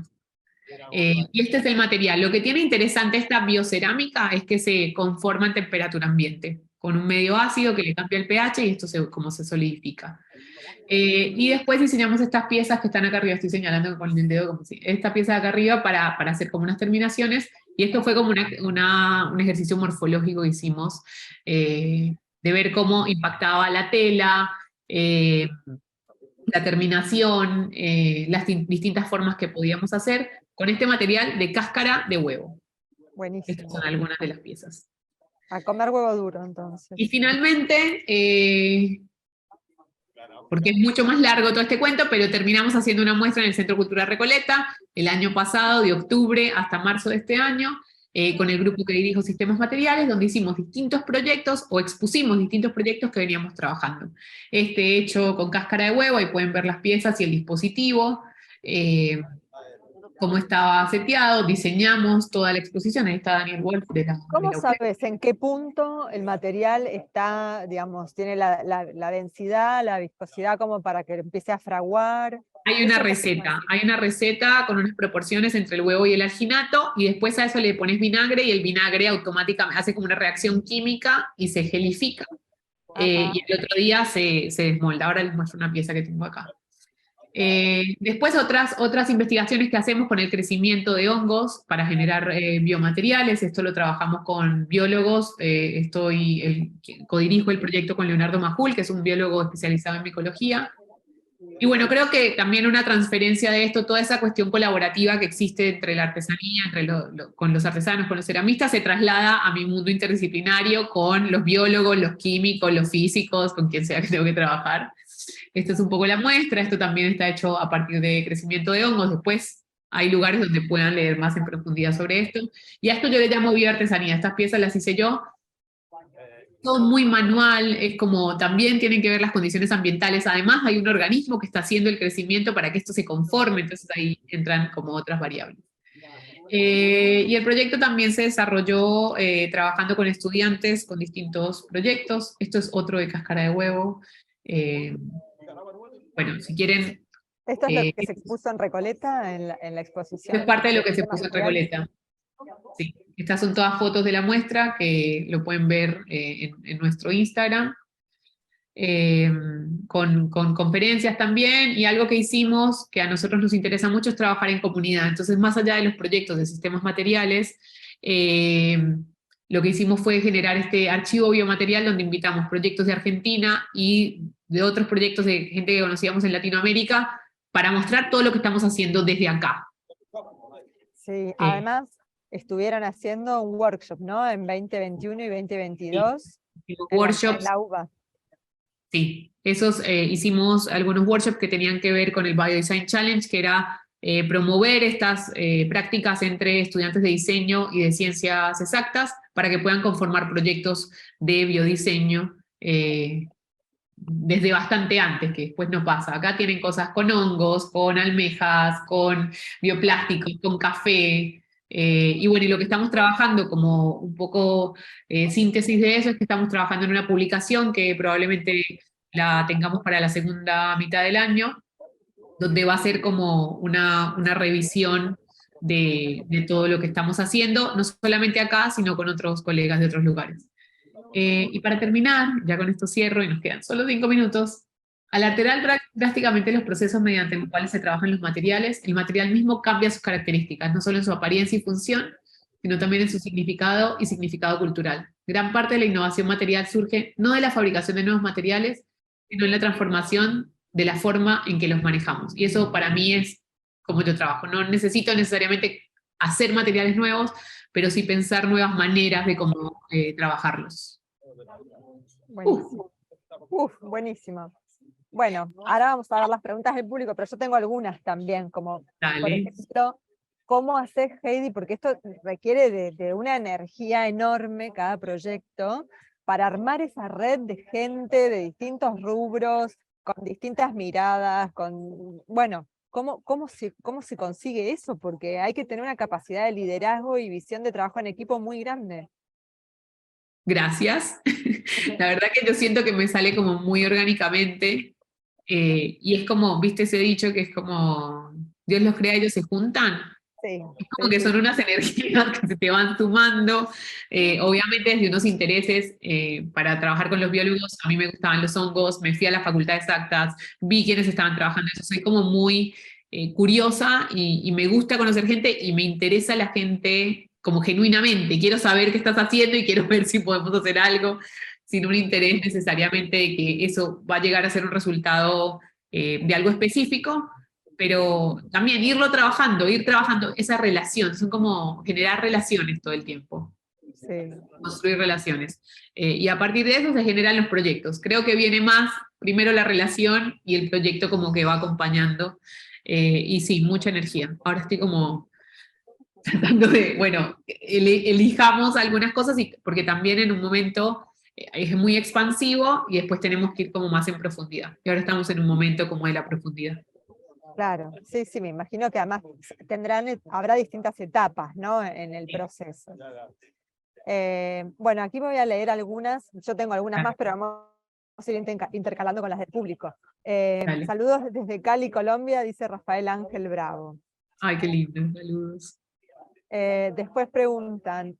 C: Y este es el material. Lo que tiene interesante esta biocerámica es que se conforma en temperatura ambiente, con un medio ácido que le cambia el pH y esto como se solidifica. Y después diseñamos estas piezas que están acá arriba, estoy señalando con el dedo como si, esta pieza de acá arriba para hacer como unas terminaciones, y esto fue como un ejercicio morfológico que hicimos, de ver cómo impactaba la tela, la terminación, las distintas formas que podíamos hacer con este material de cáscara de huevo. Estas
B: Buenísimo.
C: son algunas de las piezas.
B: A comer huevo duro, entonces.
C: Y finalmente, porque es mucho más largo todo este cuento, pero terminamos haciendo una muestra en el Centro Cultural Recoleta el año pasado, de octubre hasta marzo de este año, con el grupo que dirijo Sistemas Materiales, donde hicimos distintos proyectos o expusimos distintos proyectos que veníamos trabajando. Este hecho con cáscara de huevo, ahí pueden ver las piezas y el dispositivo, cómo estaba seteado, diseñamos toda la exposición. Ahí está Daniel Wolf de
B: ¿Cómo
C: la
B: sabes en qué punto el material está, digamos, tiene la densidad, la viscosidad como para que empiece a fraguar?
C: Hay una receta con unas proporciones entre el huevo y el alginato, y después a eso le pones vinagre, y el vinagre automáticamente hace como una reacción química y se gelifica. Y el otro día se desmolda. Ahora les muestro una pieza que tengo acá. Después otras investigaciones que hacemos con el crecimiento de hongos para generar biomateriales. Esto lo trabajamos con biólogos. Codirijo el proyecto con Leonardo Majul, que es un biólogo especializado en micología. Y bueno, creo que también una transferencia de esto, toda esa cuestión colaborativa que existe entre la artesanía, con los artesanos, con los ceramistas, se traslada a mi mundo interdisciplinario con los biólogos, los químicos, los físicos, con quien sea que tengo que trabajar. Esto es un poco la muestra, esto también está hecho a partir de crecimiento de hongos. Después hay lugares donde puedan leer más en profundidad sobre esto. Y a esto yo le llamo bioartesanía. Estas piezas las hice yo. Todo muy manual, es como también tienen que ver las condiciones ambientales. Además, hay un organismo que está haciendo el crecimiento para que esto se conforme, entonces ahí entran como otras variables. Y el proyecto también se desarrolló trabajando con estudiantes con distintos proyectos. Esto es otro de cáscara de huevo. Bueno, si quieren...
B: ¿Esto es lo que se expuso en Recoleta, en la exposición?
C: Es parte de lo que se
B: Sistemas
C: puso en
B: Materiales?
C: Recoleta. Sí, estas son todas fotos de la muestra que lo pueden ver en nuestro Instagram. Con conferencias también, y algo que hicimos que a nosotros nos interesa mucho es trabajar en comunidad. Entonces, más allá de los proyectos de sistemas materiales, lo que hicimos fue generar este archivo biomaterial donde invitamos proyectos de Argentina y de otros proyectos de gente que conocíamos en Latinoamérica para mostrar todo lo que estamos haciendo desde acá.
B: Sí, además estuvieron haciendo un workshop, ¿no? En 2021 y 2022.
C: Sí,
B: en la UBA.
C: Sí, hicimos algunos workshops que tenían que ver con el Biodesign Challenge, que era promover estas prácticas entre estudiantes de diseño y de ciencias exactas para que puedan conformar proyectos de biodiseño desde bastante antes, que después no pasa. Acá tienen cosas con hongos, con almejas, con bioplásticos, con café. Y bueno, y lo que estamos trabajando como un poco síntesis de eso es que estamos trabajando en una publicación que probablemente la tengamos para la segunda mitad del año, donde va a ser como una revisión de todo lo que estamos haciendo, no solamente acá, sino con otros colegas de otros lugares. Y para terminar, ya con esto cierro y nos quedan solo 5 minutos, al alterar drásticamente los procesos mediante los cuales se trabajan los materiales, el material mismo cambia sus características, no solo en su apariencia y función, sino también en su significado y significado cultural. Gran parte de la innovación material surge no de la fabricación de nuevos materiales, sino en la transformación de la forma en que los manejamos. Y eso para mí es como yo trabajo. No necesito necesariamente hacer materiales nuevos, pero sí pensar nuevas maneras de cómo trabajarlos.
B: Buenísimo. Buenísimo. Bueno, ahora vamos a ver las preguntas del público, pero yo tengo algunas también, como
C: Dale.
B: por ejemplo, ¿Cómo haces, Heidi? Porque esto requiere de una energía enorme cada proyecto para armar esa red de gente de distintos rubros, con distintas miradas, bueno, ¿cómo se consigue eso? Porque hay que tener una capacidad de liderazgo y visión de trabajo en equipo muy grande.
C: Gracias. La verdad que yo siento que me sale como muy orgánicamente, y es como, viste ese dicho que es como, Dios los crea, ellos se juntan.
B: Sí,
C: Es como que
B: sí.
C: son unas energías que se te van sumando, obviamente desde unos intereses. Para trabajar con los biólogos, a mí me gustaban los hongos, me fui a la facultad de exactas, vi quiénes estaban trabajando en eso, soy como muy curiosa y me gusta conocer gente y me interesa la gente como genuinamente, quiero saber qué estás haciendo y quiero ver si podemos hacer algo, sin un interés necesariamente de que eso va a llegar a ser un resultado de algo específico, pero también ir trabajando esa relación, son como generar relaciones todo el tiempo,
B: Sí.
C: construir relaciones. Y a partir de eso se generan los proyectos. Creo que viene más primero la relación y el proyecto como que va acompañando. Y sí, mucha energía. Ahora estoy como tratando de, bueno, elijamos algunas cosas, porque también en un momento es muy expansivo y después tenemos que ir como más en profundidad. Y ahora estamos en un momento como de la profundidad.
B: Claro, sí, sí, me imagino que además habrá distintas etapas, ¿no? En el proceso. Bueno, aquí voy a leer algunas, yo tengo algunas más, pero vamos a ir intercalando con las del público.
C: Dale.
B: Saludos desde Cali, Colombia, dice Rafael Ángel Bravo.
C: Ay, qué lindo, saludos.
B: Después preguntan,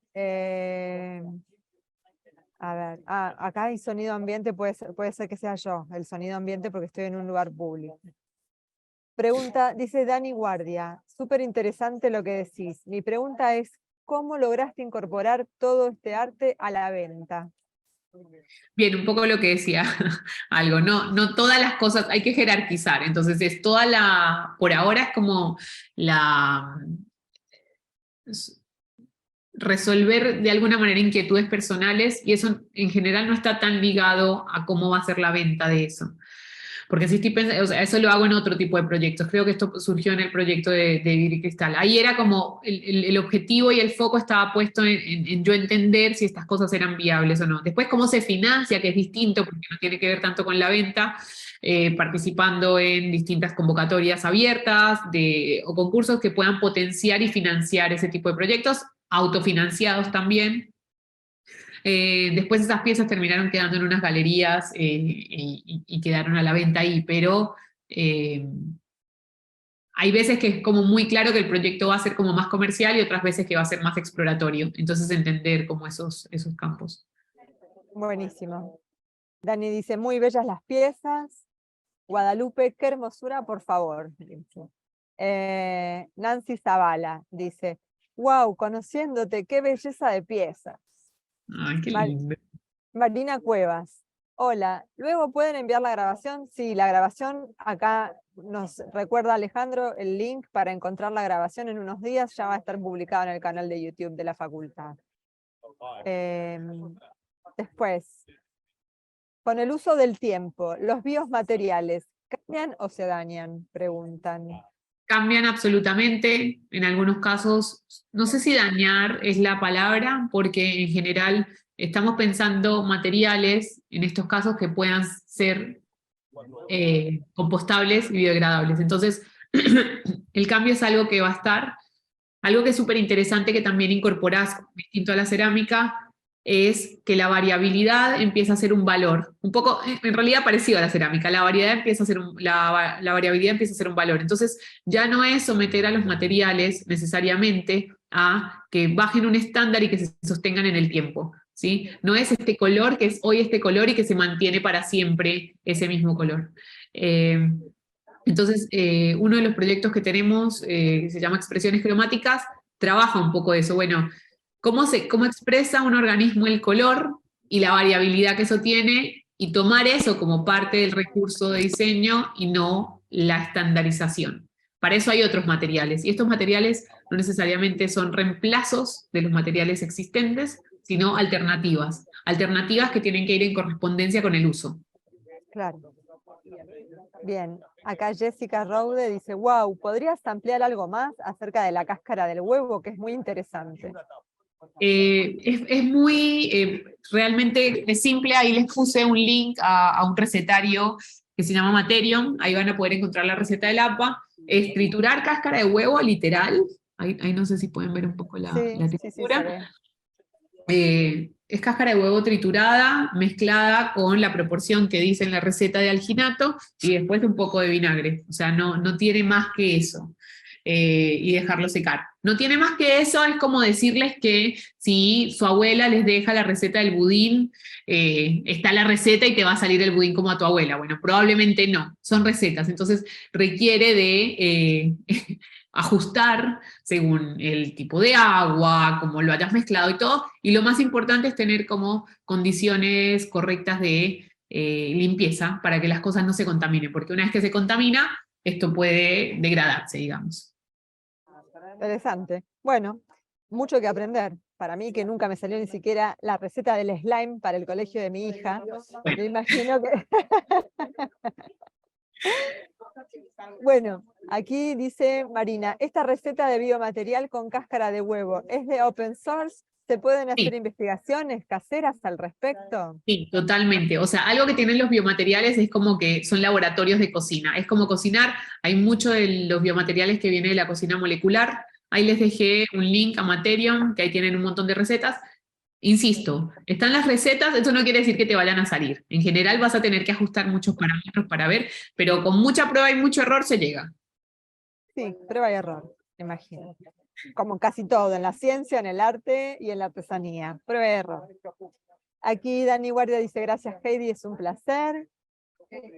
B: a ver, acá hay sonido ambiente, puede ser que sea yo, el sonido ambiente, porque estoy en un lugar público. Pregunta, dice Dani Guardia, súper interesante lo que decís. Mi pregunta es, ¿cómo lograste incorporar todo este arte a la venta?
C: Bien, un poco lo que decía algo, no todas las cosas, hay que jerarquizar, entonces es por ahora es como resolver de alguna manera inquietudes personales, y eso en general no está tan ligado a cómo va a ser la venta de eso. Porque si estoy pensando, o sea, eso lo hago en otro tipo de proyectos. Creo que esto surgió en el proyecto de Vidrio y Cristal. Ahí era como el objetivo y el foco estaba puesto en yo entender si estas cosas eran viables o no. Después, cómo se financia, que es distinto, porque no tiene que ver tanto con la venta, participando en distintas convocatorias abiertas o concursos que puedan potenciar y financiar ese tipo de proyectos, autofinanciados también. Después esas piezas terminaron quedando en unas galerías y quedaron a la venta ahí, pero hay veces que es como muy claro que el proyecto va a ser como más comercial y otras veces que va a ser más exploratorio. Entonces entender como esos campos.
B: Buenísimo. Dani dice, muy bellas las piezas. Guadalupe, qué hermosura, por favor. Nancy Zavala dice, wow, conociéndote, qué belleza de piezas.
C: Ay, qué lindo.
B: Marina Cuevas, hola, ¿luego pueden enviar la grabación? Sí, la grabación, acá nos recuerda Alejandro el link para encontrar la grabación en unos días, ya va a estar publicado en el canal de YouTube de la facultad. Después, con el uso del tiempo, ¿los biomateriales cambian o se dañan? Preguntan.
C: Cambian absolutamente, en algunos casos, no sé si dañar es la palabra, porque en general estamos pensando materiales, en estos casos, que puedan ser compostables y biodegradables. Entonces, el cambio es algo que va a estar. Algo que es súper interesante que también incorporás, distinto a la cerámica, es que la variabilidad empieza a ser un valor. Un poco, en realidad parecido a la cerámica, la variabilidad empieza a ser un valor. Entonces, ya no es someter a los materiales necesariamente a que bajen un estándar y que se sostengan en el tiempo, ¿sí? No es este color que es hoy este color y que se mantiene para siempre ese mismo color. Entonces, uno de los proyectos que tenemos, que se llama Expresiones Cromáticas, trabaja un poco eso. Bueno, cómo expresa un organismo el color y la variabilidad que eso tiene, y tomar eso como parte del recurso de diseño y no la estandarización. Para eso hay otros materiales, y estos materiales no necesariamente son reemplazos de los materiales existentes, sino alternativas que tienen que ir en correspondencia con el uso.
B: Claro. Bien, acá Jessica Raude dice, wow, ¿podrías ampliar algo más acerca de la cáscara del huevo? Que es muy interesante.
C: Es muy, realmente es simple, ahí les puse un link a un recetario que se llama Materion, ahí van a poder encontrar la receta del APA, es triturar cáscara de huevo, literal, ahí no sé si pueden ver un poco la
B: Sí,
C: textura.
B: se ve.
C: Es cáscara de huevo triturada, mezclada con la proporción que dice en la receta de alginato, y después un poco de vinagre, o sea, no tiene más que eso. Y dejarlo secar. No tiene más que eso, es como decirles que si su abuela les deja la receta del budín, está la receta y te va a salir el budín como a tu abuela. Bueno, probablemente no, son recetas, entonces requiere de ajustar según el tipo de agua, cómo lo hayas mezclado y todo, y lo más importante es tener como condiciones correctas de limpieza para que las cosas no se contaminen, porque una vez que se contamina, esto puede degradarse, digamos.
B: Interesante. Bueno, mucho que aprender. Para mí, que nunca me salió ni siquiera la receta del slime para el colegio de mi hija. Me imagino que... Bueno, aquí dice Marina, esta receta de biomaterial con cáscara de huevo, ¿es de open source? ¿Se pueden hacer
C: Sí.
B: investigaciones caseras al respecto?
C: Sí, totalmente. O sea, algo que tienen los biomateriales es como que son laboratorios de cocina. Es como cocinar. Hay mucho de los biomateriales que viene de la cocina molecular. Ahí les dejé un link a Materion, que ahí tienen un montón de recetas. Insisto, están las recetas, eso no quiere decir que te vayan a salir. En general vas a tener que ajustar muchos parámetros para ver, pero con mucha prueba y mucho error se llega.
B: Sí, prueba y error, imagino. Como casi todo, en la ciencia, en el arte y en la artesanía. Prueba y error. Aquí Dani Guardia dice, gracias Heidi, es un placer.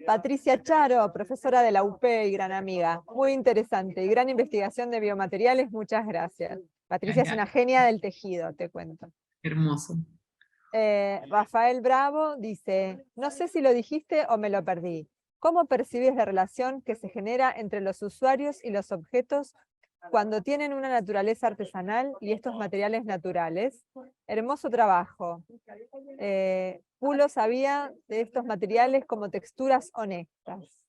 B: Patricia Charo, profesora de la UP y gran amiga. Muy interesante y gran investigación de biomateriales, muchas gracias. Patricia es una genia del tejido, te cuento.
C: Hermoso.
B: Rafael Bravo dice, no sé si lo dijiste o me lo perdí. ¿Cómo percibes la relación que se genera entre los usuarios y los objetos cuando tienen una naturaleza artesanal y estos materiales naturales? Hermoso trabajo. Pulo sabía de estos materiales como texturas honestas.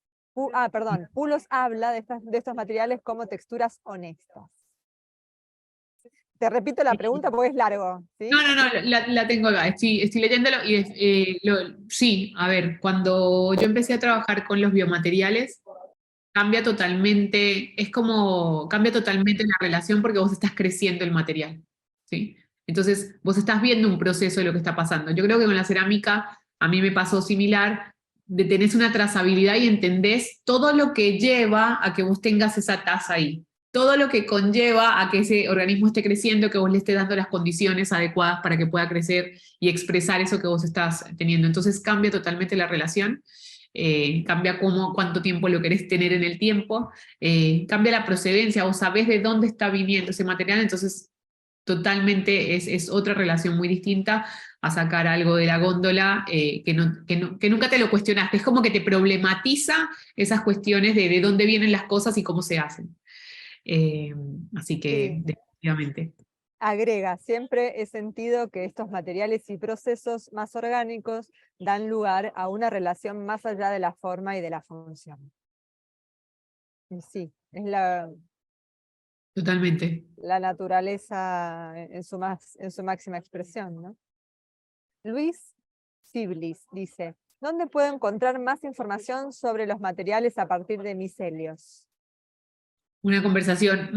B: Pulos habla de estos materiales como texturas honestas. Te repito la pregunta porque es largo, ¿sí?
C: No, la tengo acá, estoy leyéndolo y sí, a ver, cuando yo empecé a trabajar con los biomateriales, cambia totalmente la relación porque vos estás creciendo el material, ¿sí? Entonces, vos estás viendo un proceso de lo que está pasando. Yo creo que con la cerámica a mí me pasó similar, tenés una trazabilidad y entendés todo lo que lleva a que vos tengas esa taza ahí. Todo lo que conlleva a que ese organismo esté creciendo, que vos le estés dando las condiciones adecuadas para que pueda crecer y expresar eso que vos estás teniendo. Entonces cambia totalmente la relación. Cambia cuánto tiempo lo querés tener en el tiempo, cambia la procedencia, o sabés de dónde está viniendo ese material, entonces totalmente es otra relación muy distinta a sacar algo de la góndola que nunca te lo cuestionaste, es como que te problematiza esas cuestiones de dónde vienen las cosas y cómo se hacen. Así que,
B: Sí.
C: definitivamente.
B: Agrega, siempre he sentido que estos materiales y procesos más orgánicos dan lugar a una relación más allá de la forma y de la función. Y sí, es
C: Totalmente.
B: la naturaleza en su máxima expresión, ¿no? Luis Siblis dice, ¿dónde puedo encontrar más información sobre los materiales a partir de micelios?
C: Una conversación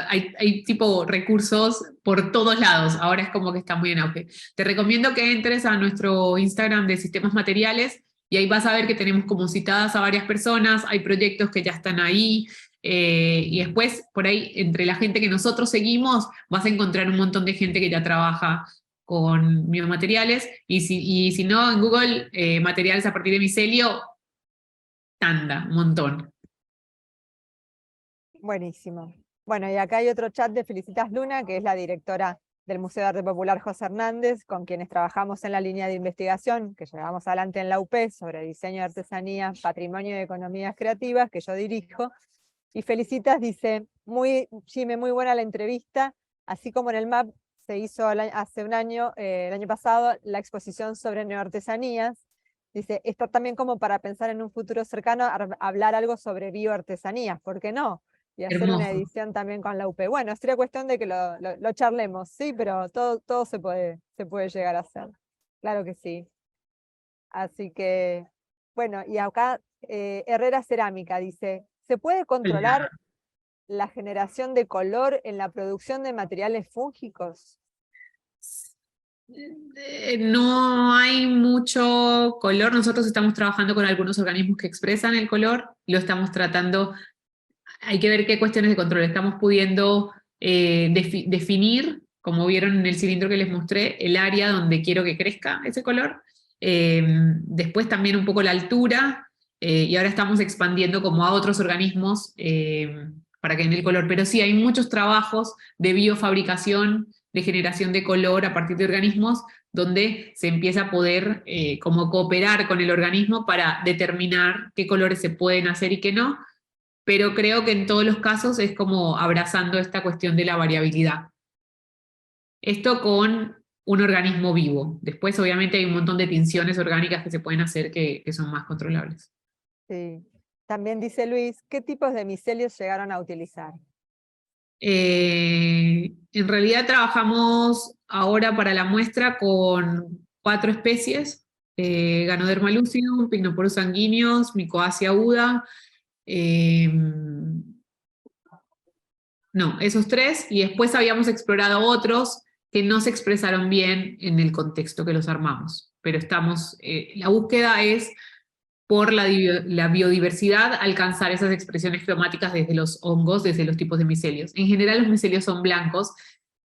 C: hay tipo recursos por todos lados, ahora es como que está muy en auge. Te recomiendo que entres a nuestro Instagram de Sistemas Materiales y ahí vas a ver que tenemos como citadas a varias personas, hay proyectos que ya están ahí, y después por ahí entre la gente que nosotros seguimos vas a encontrar un montón de gente que ya trabaja con biomateriales y si no en Google materiales a partir de micelio, tanda, un montón.
B: Buenísimo. Bueno, y acá hay otro chat de Felicitas Luna, que es la directora del Museo de Arte Popular José Hernández, con quienes trabajamos en la línea de investigación que llevamos adelante en la UP sobre diseño de artesanía, patrimonio y economías creativas, que yo dirijo. Y Felicitas dice, Jimé, muy buena la entrevista, así como en el MAP se hizo hace un año, el año pasado, la exposición sobre neoartesanías, Dice, está también como para pensar en un futuro cercano, hablar algo sobre bioartesanías, ¿por qué no? Y hacer una
C: Hermoso.
B: edición también con la UP. Bueno, sería cuestión de que lo charlemos, sí, pero todo se puede llegar a hacer. Claro que sí. Así que, bueno, y acá Herrera Cerámica dice, ¿se puede controlar
C: Hola.
B: la generación de color en la producción de materiales fúngicos?
C: No hay mucho color. Nosotros estamos trabajando con algunos organismos que expresan el color. Lo estamos tratando. Hay que ver qué cuestiones de control. Estamos pudiendo definir, como vieron en el cilindro que les mostré, el área donde quiero que crezca ese color. Después también un poco la altura. Y ahora estamos expandiendo como a otros organismos para que den el color. Pero sí, hay muchos trabajos de biofabricación, de generación de color a partir de organismos, donde se empieza a poder como cooperar con el organismo para determinar qué colores se pueden hacer y qué no, pero creo que en todos los casos es como abrazando esta cuestión de la variabilidad. Esto con un organismo vivo. Después, obviamente, hay un montón de tinciones orgánicas que se pueden hacer que son más controlables.
B: Sí. También dice Luis, ¿qué tipos de micelios llegaron a utilizar?
C: En realidad trabajamos ahora para la muestra con 4 especies, Ganoderma lucidum, Pycnoporus sanguineus, Mycoacia aguda, no, esos 3, y después habíamos explorado otros que no se expresaron bien en el contexto que los armamos. Pero estamos, la búsqueda es por la biodiversidad alcanzar esas expresiones cromáticas desde los hongos, desde los tipos de micelios. En general los micelios son blancos,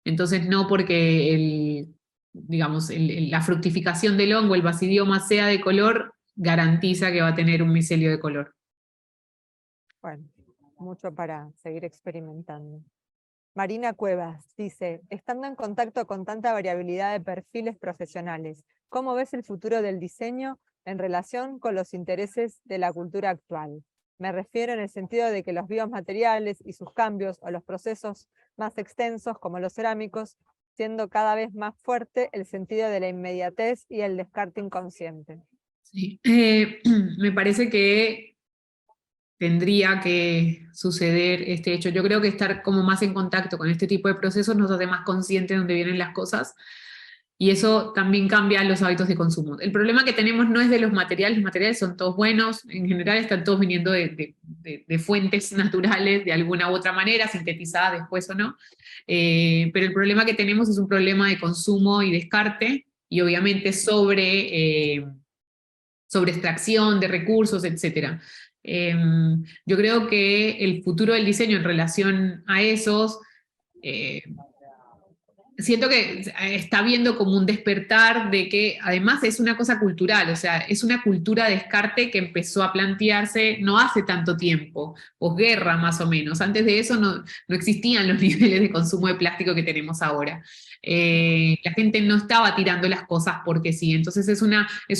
C: entonces no porque digamos, la fructificación del hongo, el basidioma sea de color, garantiza que va a tener un micelio de color.
B: Bueno, mucho para seguir experimentando. Marina Cuevas dice, estando en contacto con tanta variabilidad de perfiles profesionales, ¿cómo ves el futuro del diseño en relación con los intereses de la cultura actual? Me refiero en el sentido de que los biomateriales y sus cambios o los procesos más extensos como los cerámicos, siendo cada vez más fuerte el sentido de la inmediatez y el descarte inconsciente.
C: Sí. Me parece que tendría que suceder este hecho. Yo creo que estar como más en contacto con este tipo de procesos nos hace más conscientes de dónde vienen las cosas, y eso también cambia los hábitos de consumo. El problema que tenemos no es de los materiales son todos buenos, en general están todos viniendo de fuentes naturales de alguna u otra manera, sintetizadas después o no, pero el problema que tenemos es un problema de consumo y descarte, y obviamente sobre extracción de recursos, etc. Yo creo que el futuro del diseño en relación a esos, siento que está viendo como un despertar de que además es una cosa cultural, o sea, es una cultura de descarte que empezó a plantearse no hace tanto tiempo, posguerra más o menos. Antes de eso no existían los niveles de consumo de plástico que tenemos ahora. La gente no estaba tirando las cosas porque sí, entonces es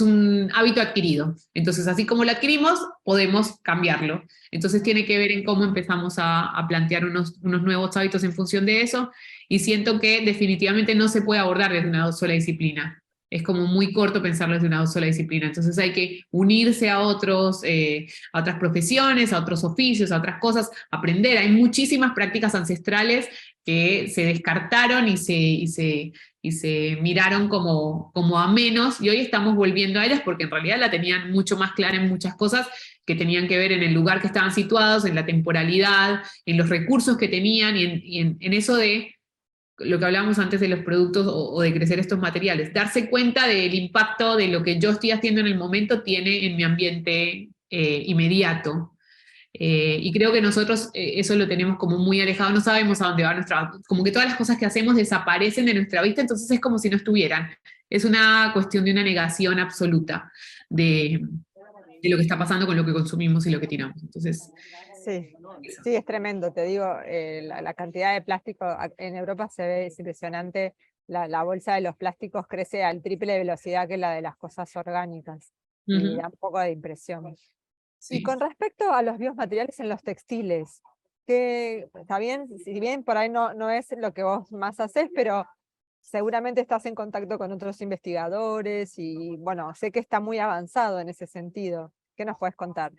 C: un hábito adquirido. Entonces, así como lo adquirimos, podemos cambiarlo. Entonces tiene que ver en cómo empezamos a plantear unos nuevos hábitos en función de eso, y siento que definitivamente no se puede abordar desde una sola disciplina. Es como muy corto pensarlo desde una sola disciplina. Entonces hay que unirse a otras profesiones, a otros oficios, a otras cosas, aprender. Hay muchísimas prácticas ancestrales que se descartaron y se miraron como a menos, y hoy estamos volviendo a ellas porque en realidad la tenían mucho más clara en muchas cosas que tenían que ver en el lugar que estaban situados, en la temporalidad, en los recursos que tenían, y en eso de lo que hablábamos antes de los productos o de crecer estos materiales. Darse cuenta del impacto de lo que yo estoy haciendo en el momento tiene en mi ambiente inmediato. Y creo que nosotros eso lo tenemos como muy alejado, no sabemos a dónde va como que todas las cosas que hacemos desaparecen de nuestra vista, entonces es como si no estuvieran. Es una cuestión de una negación absoluta de lo que está pasando con lo que consumimos y lo que tiramos. Entonces,
B: Sí, sí, es tremendo, te digo, la cantidad de plástico en Europa se ve, es impresionante, la bolsa de los plásticos crece al triple velocidad que la de las cosas orgánicas, y da un poco de impresión.
C: sí.
B: Y con respecto a los biomateriales en los textiles, que está bien, si bien por ahí no es lo que vos más haces, pero seguramente estás en contacto con otros investigadores y bueno, sé que está muy avanzado en ese sentido. ¿Qué nos puedes contar?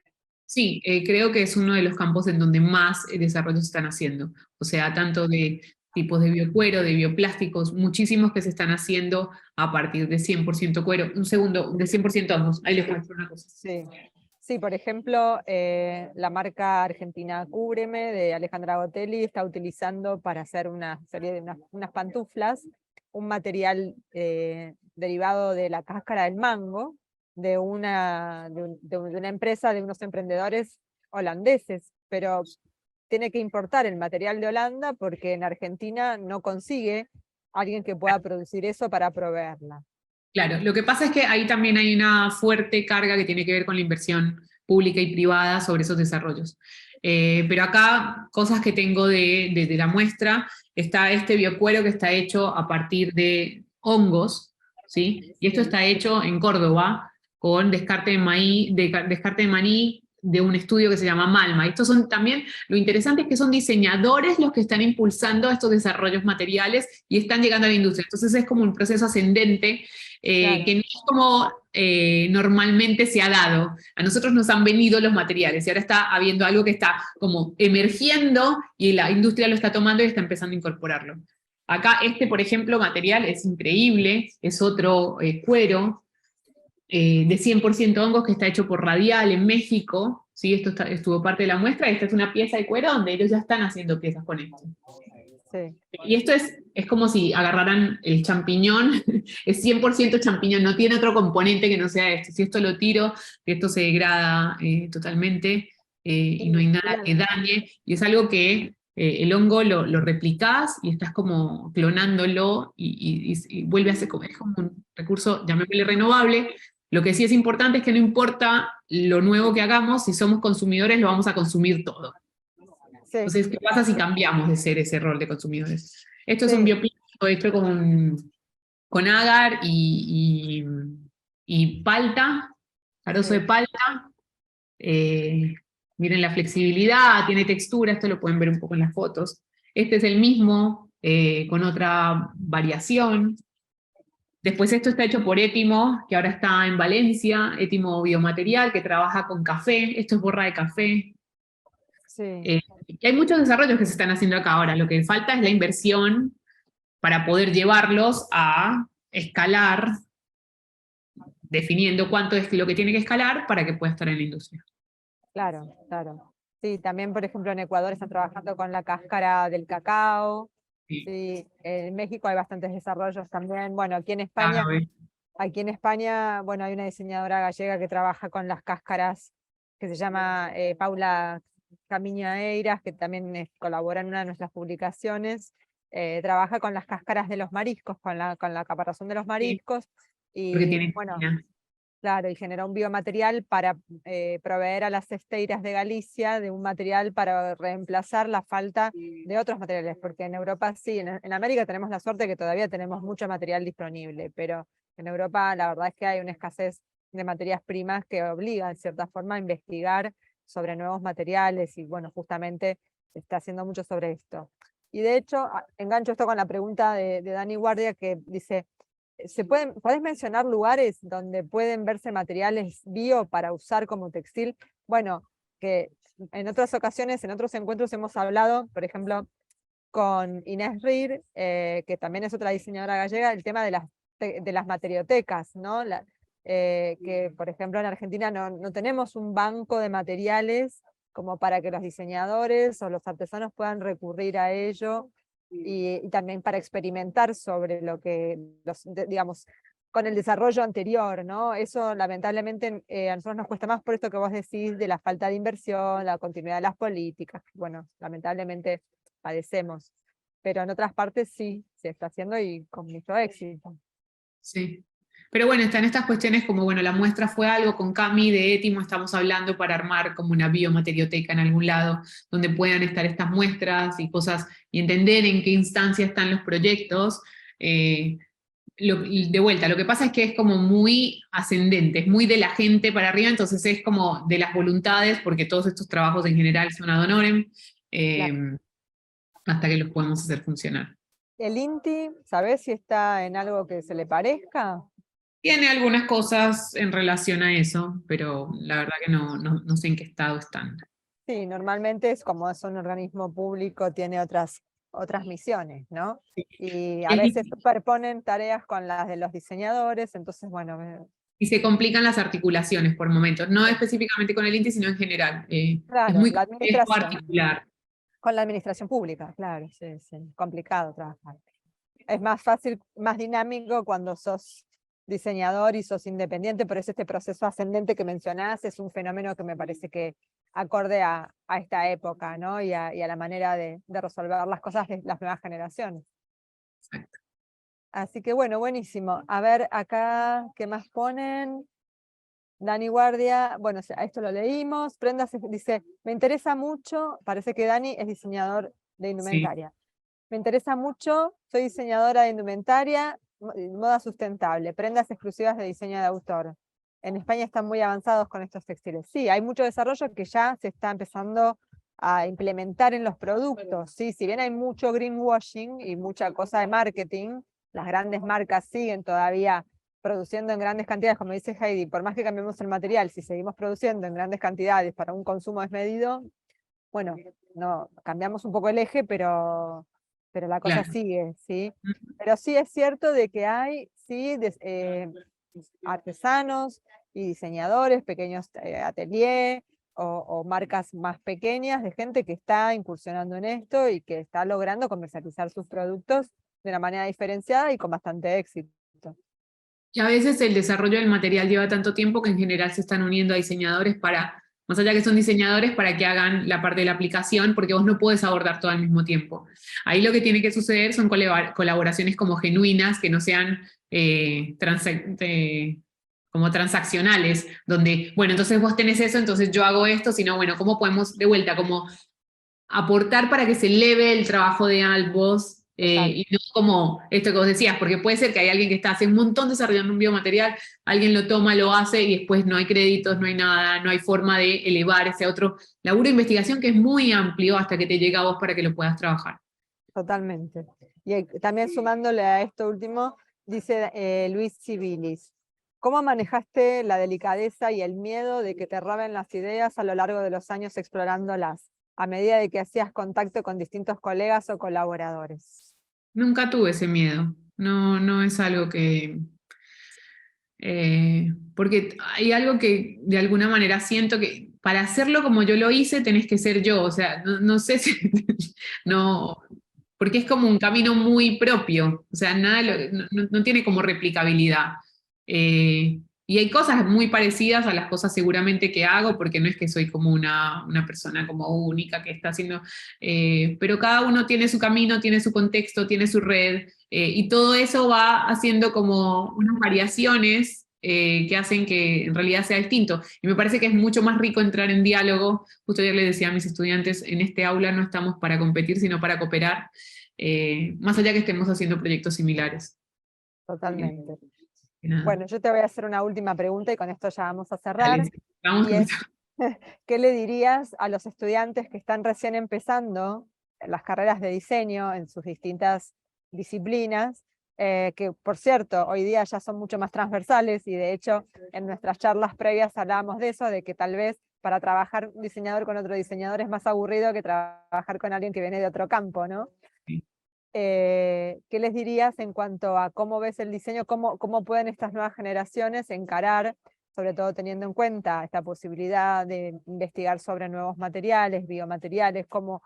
C: Sí, creo que es uno de los campos en donde más desarrollos se están haciendo. O sea, tanto de tipos de biocuero, de bioplásticos, muchísimos que se están haciendo a partir de 100% cuero. Un segundo, de 100% hongos. Ahí les muestro una cosa.
B: Sí. Sí, por ejemplo, la marca argentina Cúbreme de Alejandra Gotelli está utilizando para hacer una serie de unas pantuflas, un material derivado de la cáscara del mango, de una empresa, de unos emprendedores holandeses, pero tiene que importar el material de Holanda porque en Argentina no consigue alguien que pueda producir eso para proveerla.
C: Claro, lo que pasa es que ahí también hay una fuerte carga que tiene que ver con la inversión pública y privada sobre esos desarrollos. Pero acá, cosas que tengo de la muestra, está este biocuero que está hecho a partir de hongos, ¿sí? Y esto está hecho en Córdoba con descarte de maní de un estudio que se llama Malma. Estos son también, lo interesante es que son diseñadores los que están impulsando estos desarrollos materiales y están llegando a la industria. Entonces es como un proceso ascendente
B: Claro.
C: que no es como normalmente se ha dado. A nosotros nos han venido los materiales y ahora está habiendo algo que está como emergiendo y la industria lo está tomando y está empezando a incorporarlo. Acá por ejemplo, material es increíble, es otro cuero de 100% hongos que está hecho por Radial en México, ¿sí? Estuvo parte de la muestra, esta es una pieza de cuero donde ellos ya están haciendo piezas con esto.
B: Sí.
C: Y esto es como si agarraran el champiñón, es 100% champiñón, no tiene otro componente que no sea esto. Si esto lo tiro, esto se degrada totalmente y no hay nada que dañe. Y es algo que el hongo lo replicás y estás como clonándolo y vuelve a ser como, es como un recurso, llamémosle renovable. Lo que sí es importante es que no importa lo nuevo que hagamos, si somos consumidores lo vamos a consumir todo.
B: Sí.
C: Entonces, ¿qué pasa si cambiamos de ser ese rol de consumidores? Esto es un
B: Sí.
C: bioplástico hecho con agar y palta, carozo
B: Sí.
C: de palta. Miren la flexibilidad, tiene textura, esto lo pueden ver un poco en las fotos. Este es el mismo, con otra variación. Después esto está hecho por Étimo, que ahora está en Valencia, Étimo Biomaterial, que trabaja con café. Esto es borra de café.
B: Sí.
C: Y hay muchos desarrollos que se están haciendo acá ahora. Lo que falta es la inversión para poder llevarlos a escalar, definiendo cuánto es lo que tiene que escalar para que pueda estar en la industria.
B: Claro, claro. Sí, también, por ejemplo, en Ecuador están trabajando con la cáscara del cacao.
C: Sí.
B: Sí, en México hay bastantes desarrollos también. Bueno,
C: Ah, bueno.
B: aquí en España, bueno, hay una diseñadora gallega que trabaja con las cáscaras, que se llama Paula Camiña Eiras, que también colabora en una de nuestras publicaciones. Trabaja con las cáscaras de los mariscos, con la caparazón de los
C: Sí,
B: mariscos.
C: porque
B: Y
C: tiene
B: bueno,
C: espina.
B: claro, y generó un biomaterial para proveer a las cesteiras de Galicia de un material para reemplazar la falta de otros materiales, porque en Europa sí, en América tenemos la suerte que todavía tenemos mucho material disponible, pero en Europa la verdad es que hay una escasez de materias primas que obliga, en cierta forma, a investigar sobre nuevos materiales, y bueno, justamente se está haciendo mucho sobre esto. Y de hecho, engancho esto con la pregunta de Dani Guardia, que dice, ¿podés mencionar lugares donde pueden verse materiales bio para usar como textil? Bueno, que en otras ocasiones, en otros encuentros hemos hablado, por ejemplo, con Inés Rir, que también es otra diseñadora gallega, el tema de las materiotecas, ¿no? Que por ejemplo en Argentina no tenemos un banco de materiales como para que los diseñadores o los artesanos puedan recurrir a ello, y también para experimentar sobre lo que, digamos, con el desarrollo anterior, ¿no? Eso lamentablemente a nosotros nos cuesta más por esto que vos decís de la falta de inversión, la continuidad de las políticas, bueno, lamentablemente padecemos, pero en otras partes sí, se está haciendo y con mucho éxito.
C: Sí. Pero bueno, están estas cuestiones como, bueno, la muestra fue algo, con Cami de Étimo estamos hablando para armar como una biomaterioteca en algún lado, donde puedan estar estas muestras y cosas, y entender en qué instancia están los proyectos. De vuelta, lo que pasa es que es como muy ascendente, es muy de la gente para arriba, entonces es como de las voluntades, porque todos estos trabajos en general son ad honorem,
B: Claro.
C: hasta que los podemos hacer funcionar.
B: ¿El INTI, sabés si está en algo que se le parezca?
C: Tiene algunas cosas en relación a eso, pero la verdad que no sé en qué estado están.
B: Sí, normalmente es como es un organismo público, tiene otras misiones, ¿no? Y a
C: Es
B: veces
C: difícil.
B: superponen tareas con las de los diseñadores, entonces, bueno,
C: Y se complican las articulaciones por momentos, no específicamente con el INTI, sino en general. Es
B: claro,
C: muy
B: la
C: complejo
B: administración,
C: articular.
B: con la administración pública, claro, sí, sí, complicado trabajar. Es más fácil, más dinámico cuando sos diseñador y sos independiente, por eso este proceso ascendente que mencionás es un fenómeno que me parece que acorde a esta época, ¿no? Y a la manera de resolver las cosas de las nuevas generaciones.
C: Exacto.
B: Así que bueno, buenísimo. A ver acá, ¿qué más ponen? Dani Guardia, bueno, a esto lo leímos. Prenda dice, me interesa mucho, parece que Dani es diseñador de
C: Sí.
B: indumentaria. Me interesa mucho, soy diseñadora de indumentaria, moda sustentable, prendas exclusivas de diseño de autor. En España están muy avanzados con estos textiles. Sí, hay mucho desarrollo que ya se está empezando a implementar en los productos. Sí, si bien hay mucho greenwashing y mucha cosa de marketing, las grandes marcas siguen todavía produciendo en grandes cantidades, como dice Heidi, por más que cambiemos el material, si seguimos produciendo en grandes cantidades para un consumo desmedido, bueno, no, cambiamos un poco el eje, pero la cosa
C: Claro.
B: sigue, ¿sí? Pero sí es cierto de que hay, sí, artesanos y diseñadores, pequeños ateliers o marcas más pequeñas de gente que está incursionando en esto y que está logrando comercializar sus productos de una manera diferenciada y con bastante éxito.
C: Y a veces el desarrollo del material lleva tanto tiempo que en general se están uniendo a diseñadores para, más allá que son diseñadores, para que hagan la parte de la aplicación, porque vos no puedes abordar todo al mismo tiempo. Ahí lo que tiene que suceder son colaboraciones como genuinas, que no sean como transaccionales, donde, bueno, entonces vos tenés eso, entonces yo hago esto, sino, bueno, ¿cómo podemos, de vuelta, como aportar para que se eleve el trabajo de ambos
B: Total,
C: y no como esto que vos decías, porque puede ser que hay alguien que está hace un montón desarrollando un biomaterial, alguien lo toma, lo hace y después no hay créditos, no hay nada, no hay forma de elevar ese otro laburo de investigación que es muy amplio hasta que te llega a vos para que lo puedas trabajar.
B: totalmente. Y también sumándole a esto último, dice Luis Civilis, ¿cómo manejaste la delicadeza y el miedo de que te roben las ideas a lo largo de los años explorándolas, a medida de que hacías contacto con distintos colegas o colaboradores?
C: Nunca tuve ese miedo, no es algo que... porque hay algo que de alguna manera siento que para hacerlo como yo lo hice tenés que ser yo, o sea, no sé si... no, porque es como un camino muy propio, o sea, nada no tiene como replicabilidad. Y hay cosas muy parecidas a las cosas seguramente que hago, porque no es que soy como una persona como única que está haciendo, pero cada uno tiene su camino, tiene su contexto, tiene su red, y todo eso va haciendo como unas variaciones que hacen que en realidad sea distinto. Y me parece que es mucho más rico entrar en diálogo. Justo ayer le decía a mis estudiantes, en este aula no estamos para competir, sino para cooperar, más allá que estemos haciendo proyectos similares.
B: Totalmente.
C: Nada.
B: Bueno, yo te voy a hacer una última pregunta y con esto ya vamos a cerrar.
C: Dale, vamos
B: Y
C: con
B: es,
C: eso.
B: ¿qué le dirías a los estudiantes que están recién empezando en las carreras de diseño en sus distintas disciplinas? Que por cierto, hoy día ya son mucho más transversales y de hecho en nuestras charlas previas hablábamos de eso, de que tal vez para trabajar un diseñador con otro diseñador es más aburrido que trabajar con alguien que viene de otro campo, ¿no?
C: Sí.
B: ¿Qué les dirías en cuanto a cómo ves el diseño, cómo pueden estas nuevas generaciones encarar, sobre todo teniendo en cuenta esta posibilidad de investigar sobre nuevos materiales, biomateriales, cómo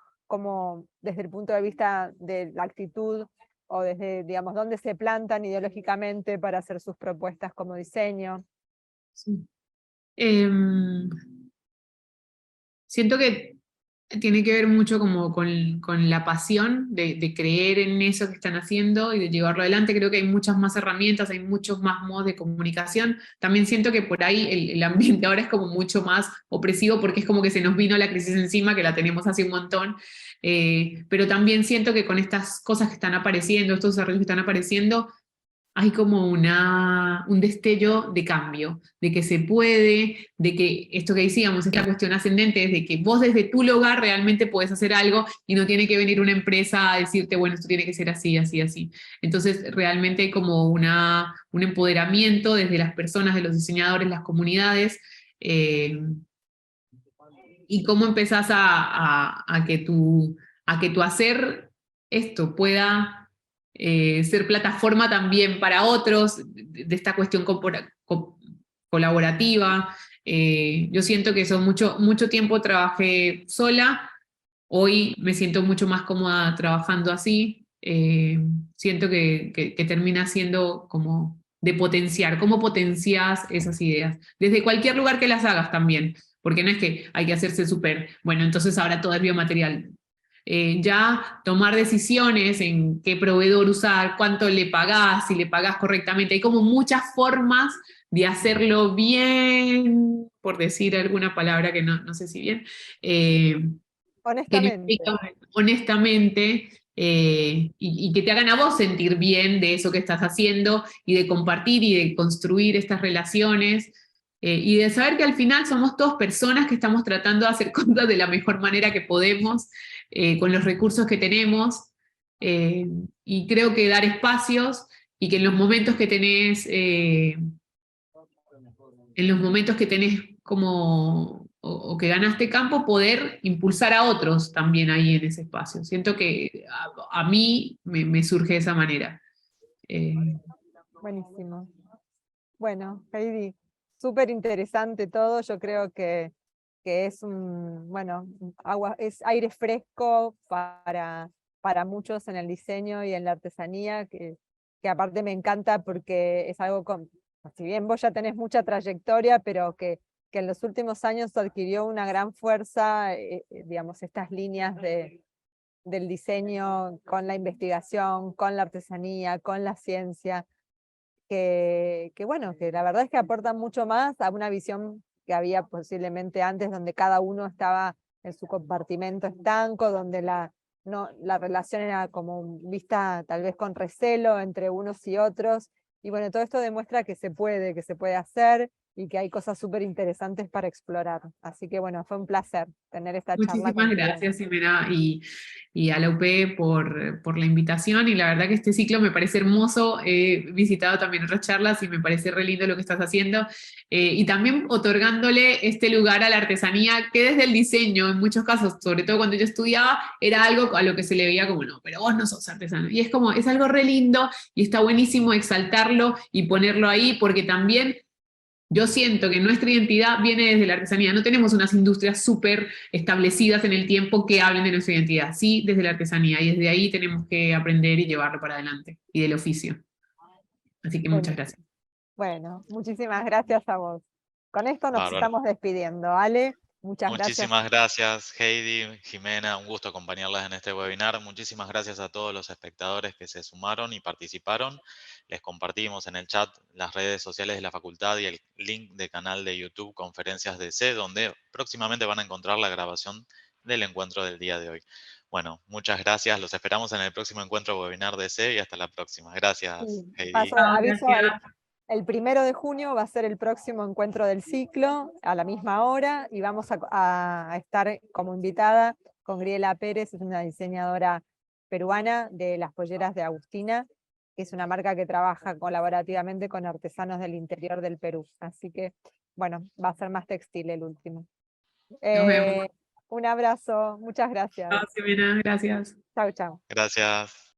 B: desde el punto de vista de la actitud o desde, digamos, dónde se plantan ideológicamente para hacer sus propuestas como diseño?
C: Sí. Siento que tiene que ver mucho como con la pasión de creer en eso que están haciendo y de llevarlo adelante. Creo que hay muchas más herramientas, hay muchos más modos de comunicación. También siento que por ahí el ambiente ahora es como mucho más opresivo porque es como que se nos vino la crisis encima, que la tenemos hace un montón. Pero también siento que con estas cosas que están apareciendo, estos desarrollos que están apareciendo, hay como un destello de cambio, de que se puede, de que esto que decíamos, esta cuestión ascendente, es de que vos desde tu lugar realmente podés hacer algo y no tiene que venir una empresa a decirte, bueno, esto tiene que ser así, así, así. Entonces, realmente hay como un empoderamiento desde las personas, de los diseñadores, las comunidades, y cómo empezás a que tu hacer esto pueda ser plataforma también para otros, de esta cuestión colaborativa. Yo siento que mucho tiempo trabajé sola, hoy me siento mucho más cómoda trabajando así. Siento que termina siendo como de potenciar, cómo potencias esas ideas, desde cualquier lugar que las hagas también, porque no es que hay que hacerse súper, bueno, entonces ahora todo es biomaterial. Ya tomar decisiones en qué proveedor usar, cuánto le pagás, si le pagás correctamente, hay como muchas formas de hacerlo bien, por decir alguna palabra que no sé si bien, que no
B: Honestamente.
C: implica honestamente, y que te hagan a vos sentir bien de eso que estás haciendo y de compartir y de construir estas relaciones, y de saber que al final somos todos personas que estamos tratando de hacer cosas de la mejor manera que podemos, con los recursos que tenemos, y creo que dar espacios y que en los momentos que tenés como, o que ganaste campo, poder impulsar a otros también ahí en ese espacio. Siento que a mí me surge de esa manera.
B: Buenísimo. Bueno, Heidi, súper interesante todo. Yo creo que es bueno, es aire fresco para muchos en el diseño y en la artesanía, que aparte me encanta porque es algo si bien vos ya tenés mucha trayectoria, pero que en los últimos años adquirió una gran fuerza, digamos, estas líneas del diseño con la investigación, con la artesanía, con la ciencia, bueno, que la verdad es que aportan mucho más a una visión que había posiblemente antes, donde cada uno estaba en su compartimento estanco, donde la relación era como vista tal vez con recelo entre unos y otros. Y bueno, todo esto demuestra que se puede hacer y que hay cosas súper interesantes para explorar. Así que bueno, fue un placer tener esta charla
C: Muchísimas
B: contigo.
C: gracias, Ximena, y a la UP por la invitación. Y la verdad que este ciclo me parece hermoso. He visitado también otras charlas y me parece re lindo lo que estás haciendo. Y también otorgándole este lugar a la artesanía, que desde el diseño, en muchos casos, sobre todo cuando yo estudiaba, era algo a lo que se le veía como, no, pero vos no sos artesano. Y es como, es algo re lindo y está buenísimo exaltarlo y ponerlo ahí, porque también yo siento que nuestra identidad viene desde la artesanía. No tenemos unas industrias súper establecidas en el tiempo que hablen de nuestra identidad. Sí, desde la artesanía. Y desde ahí tenemos que aprender y llevarlo para adelante. Y del oficio. Así que muchas
B: Bueno,
C: gracias.
B: bueno, muchísimas gracias a vos. Con esto nos
A: Bárbaro.
B: estamos despidiendo, ¿vale? Muchas gracias.
A: Muchísimas gracias, Heidi, Jimena, un gusto acompañarlas en este webinar. Muchísimas gracias a todos los espectadores que se sumaron y participaron. Les compartimos en el chat las redes sociales de la facultad y el link del canal de YouTube Conferencias DC, donde próximamente van a encontrar la grabación del encuentro del día de hoy. Bueno, muchas gracias. Los esperamos en el próximo encuentro webinar DC y hasta la próxima. Gracias,
B: Sí,
A: Heidi.
B: aviso,
C: Gracias.
B: el 1 de junio va a ser el próximo encuentro del ciclo, a la misma hora, y vamos a estar como invitada con Griela Pérez, es una diseñadora peruana de las polleras de Agustina, que es una marca que trabaja colaborativamente con artesanos del interior del Perú. Así que, bueno, va a ser más textil el último.
C: Nos vemos.
B: Un abrazo, muchas gracias.
C: Chao, Ximena. Gracias.
B: Chau, chau.
A: Gracias.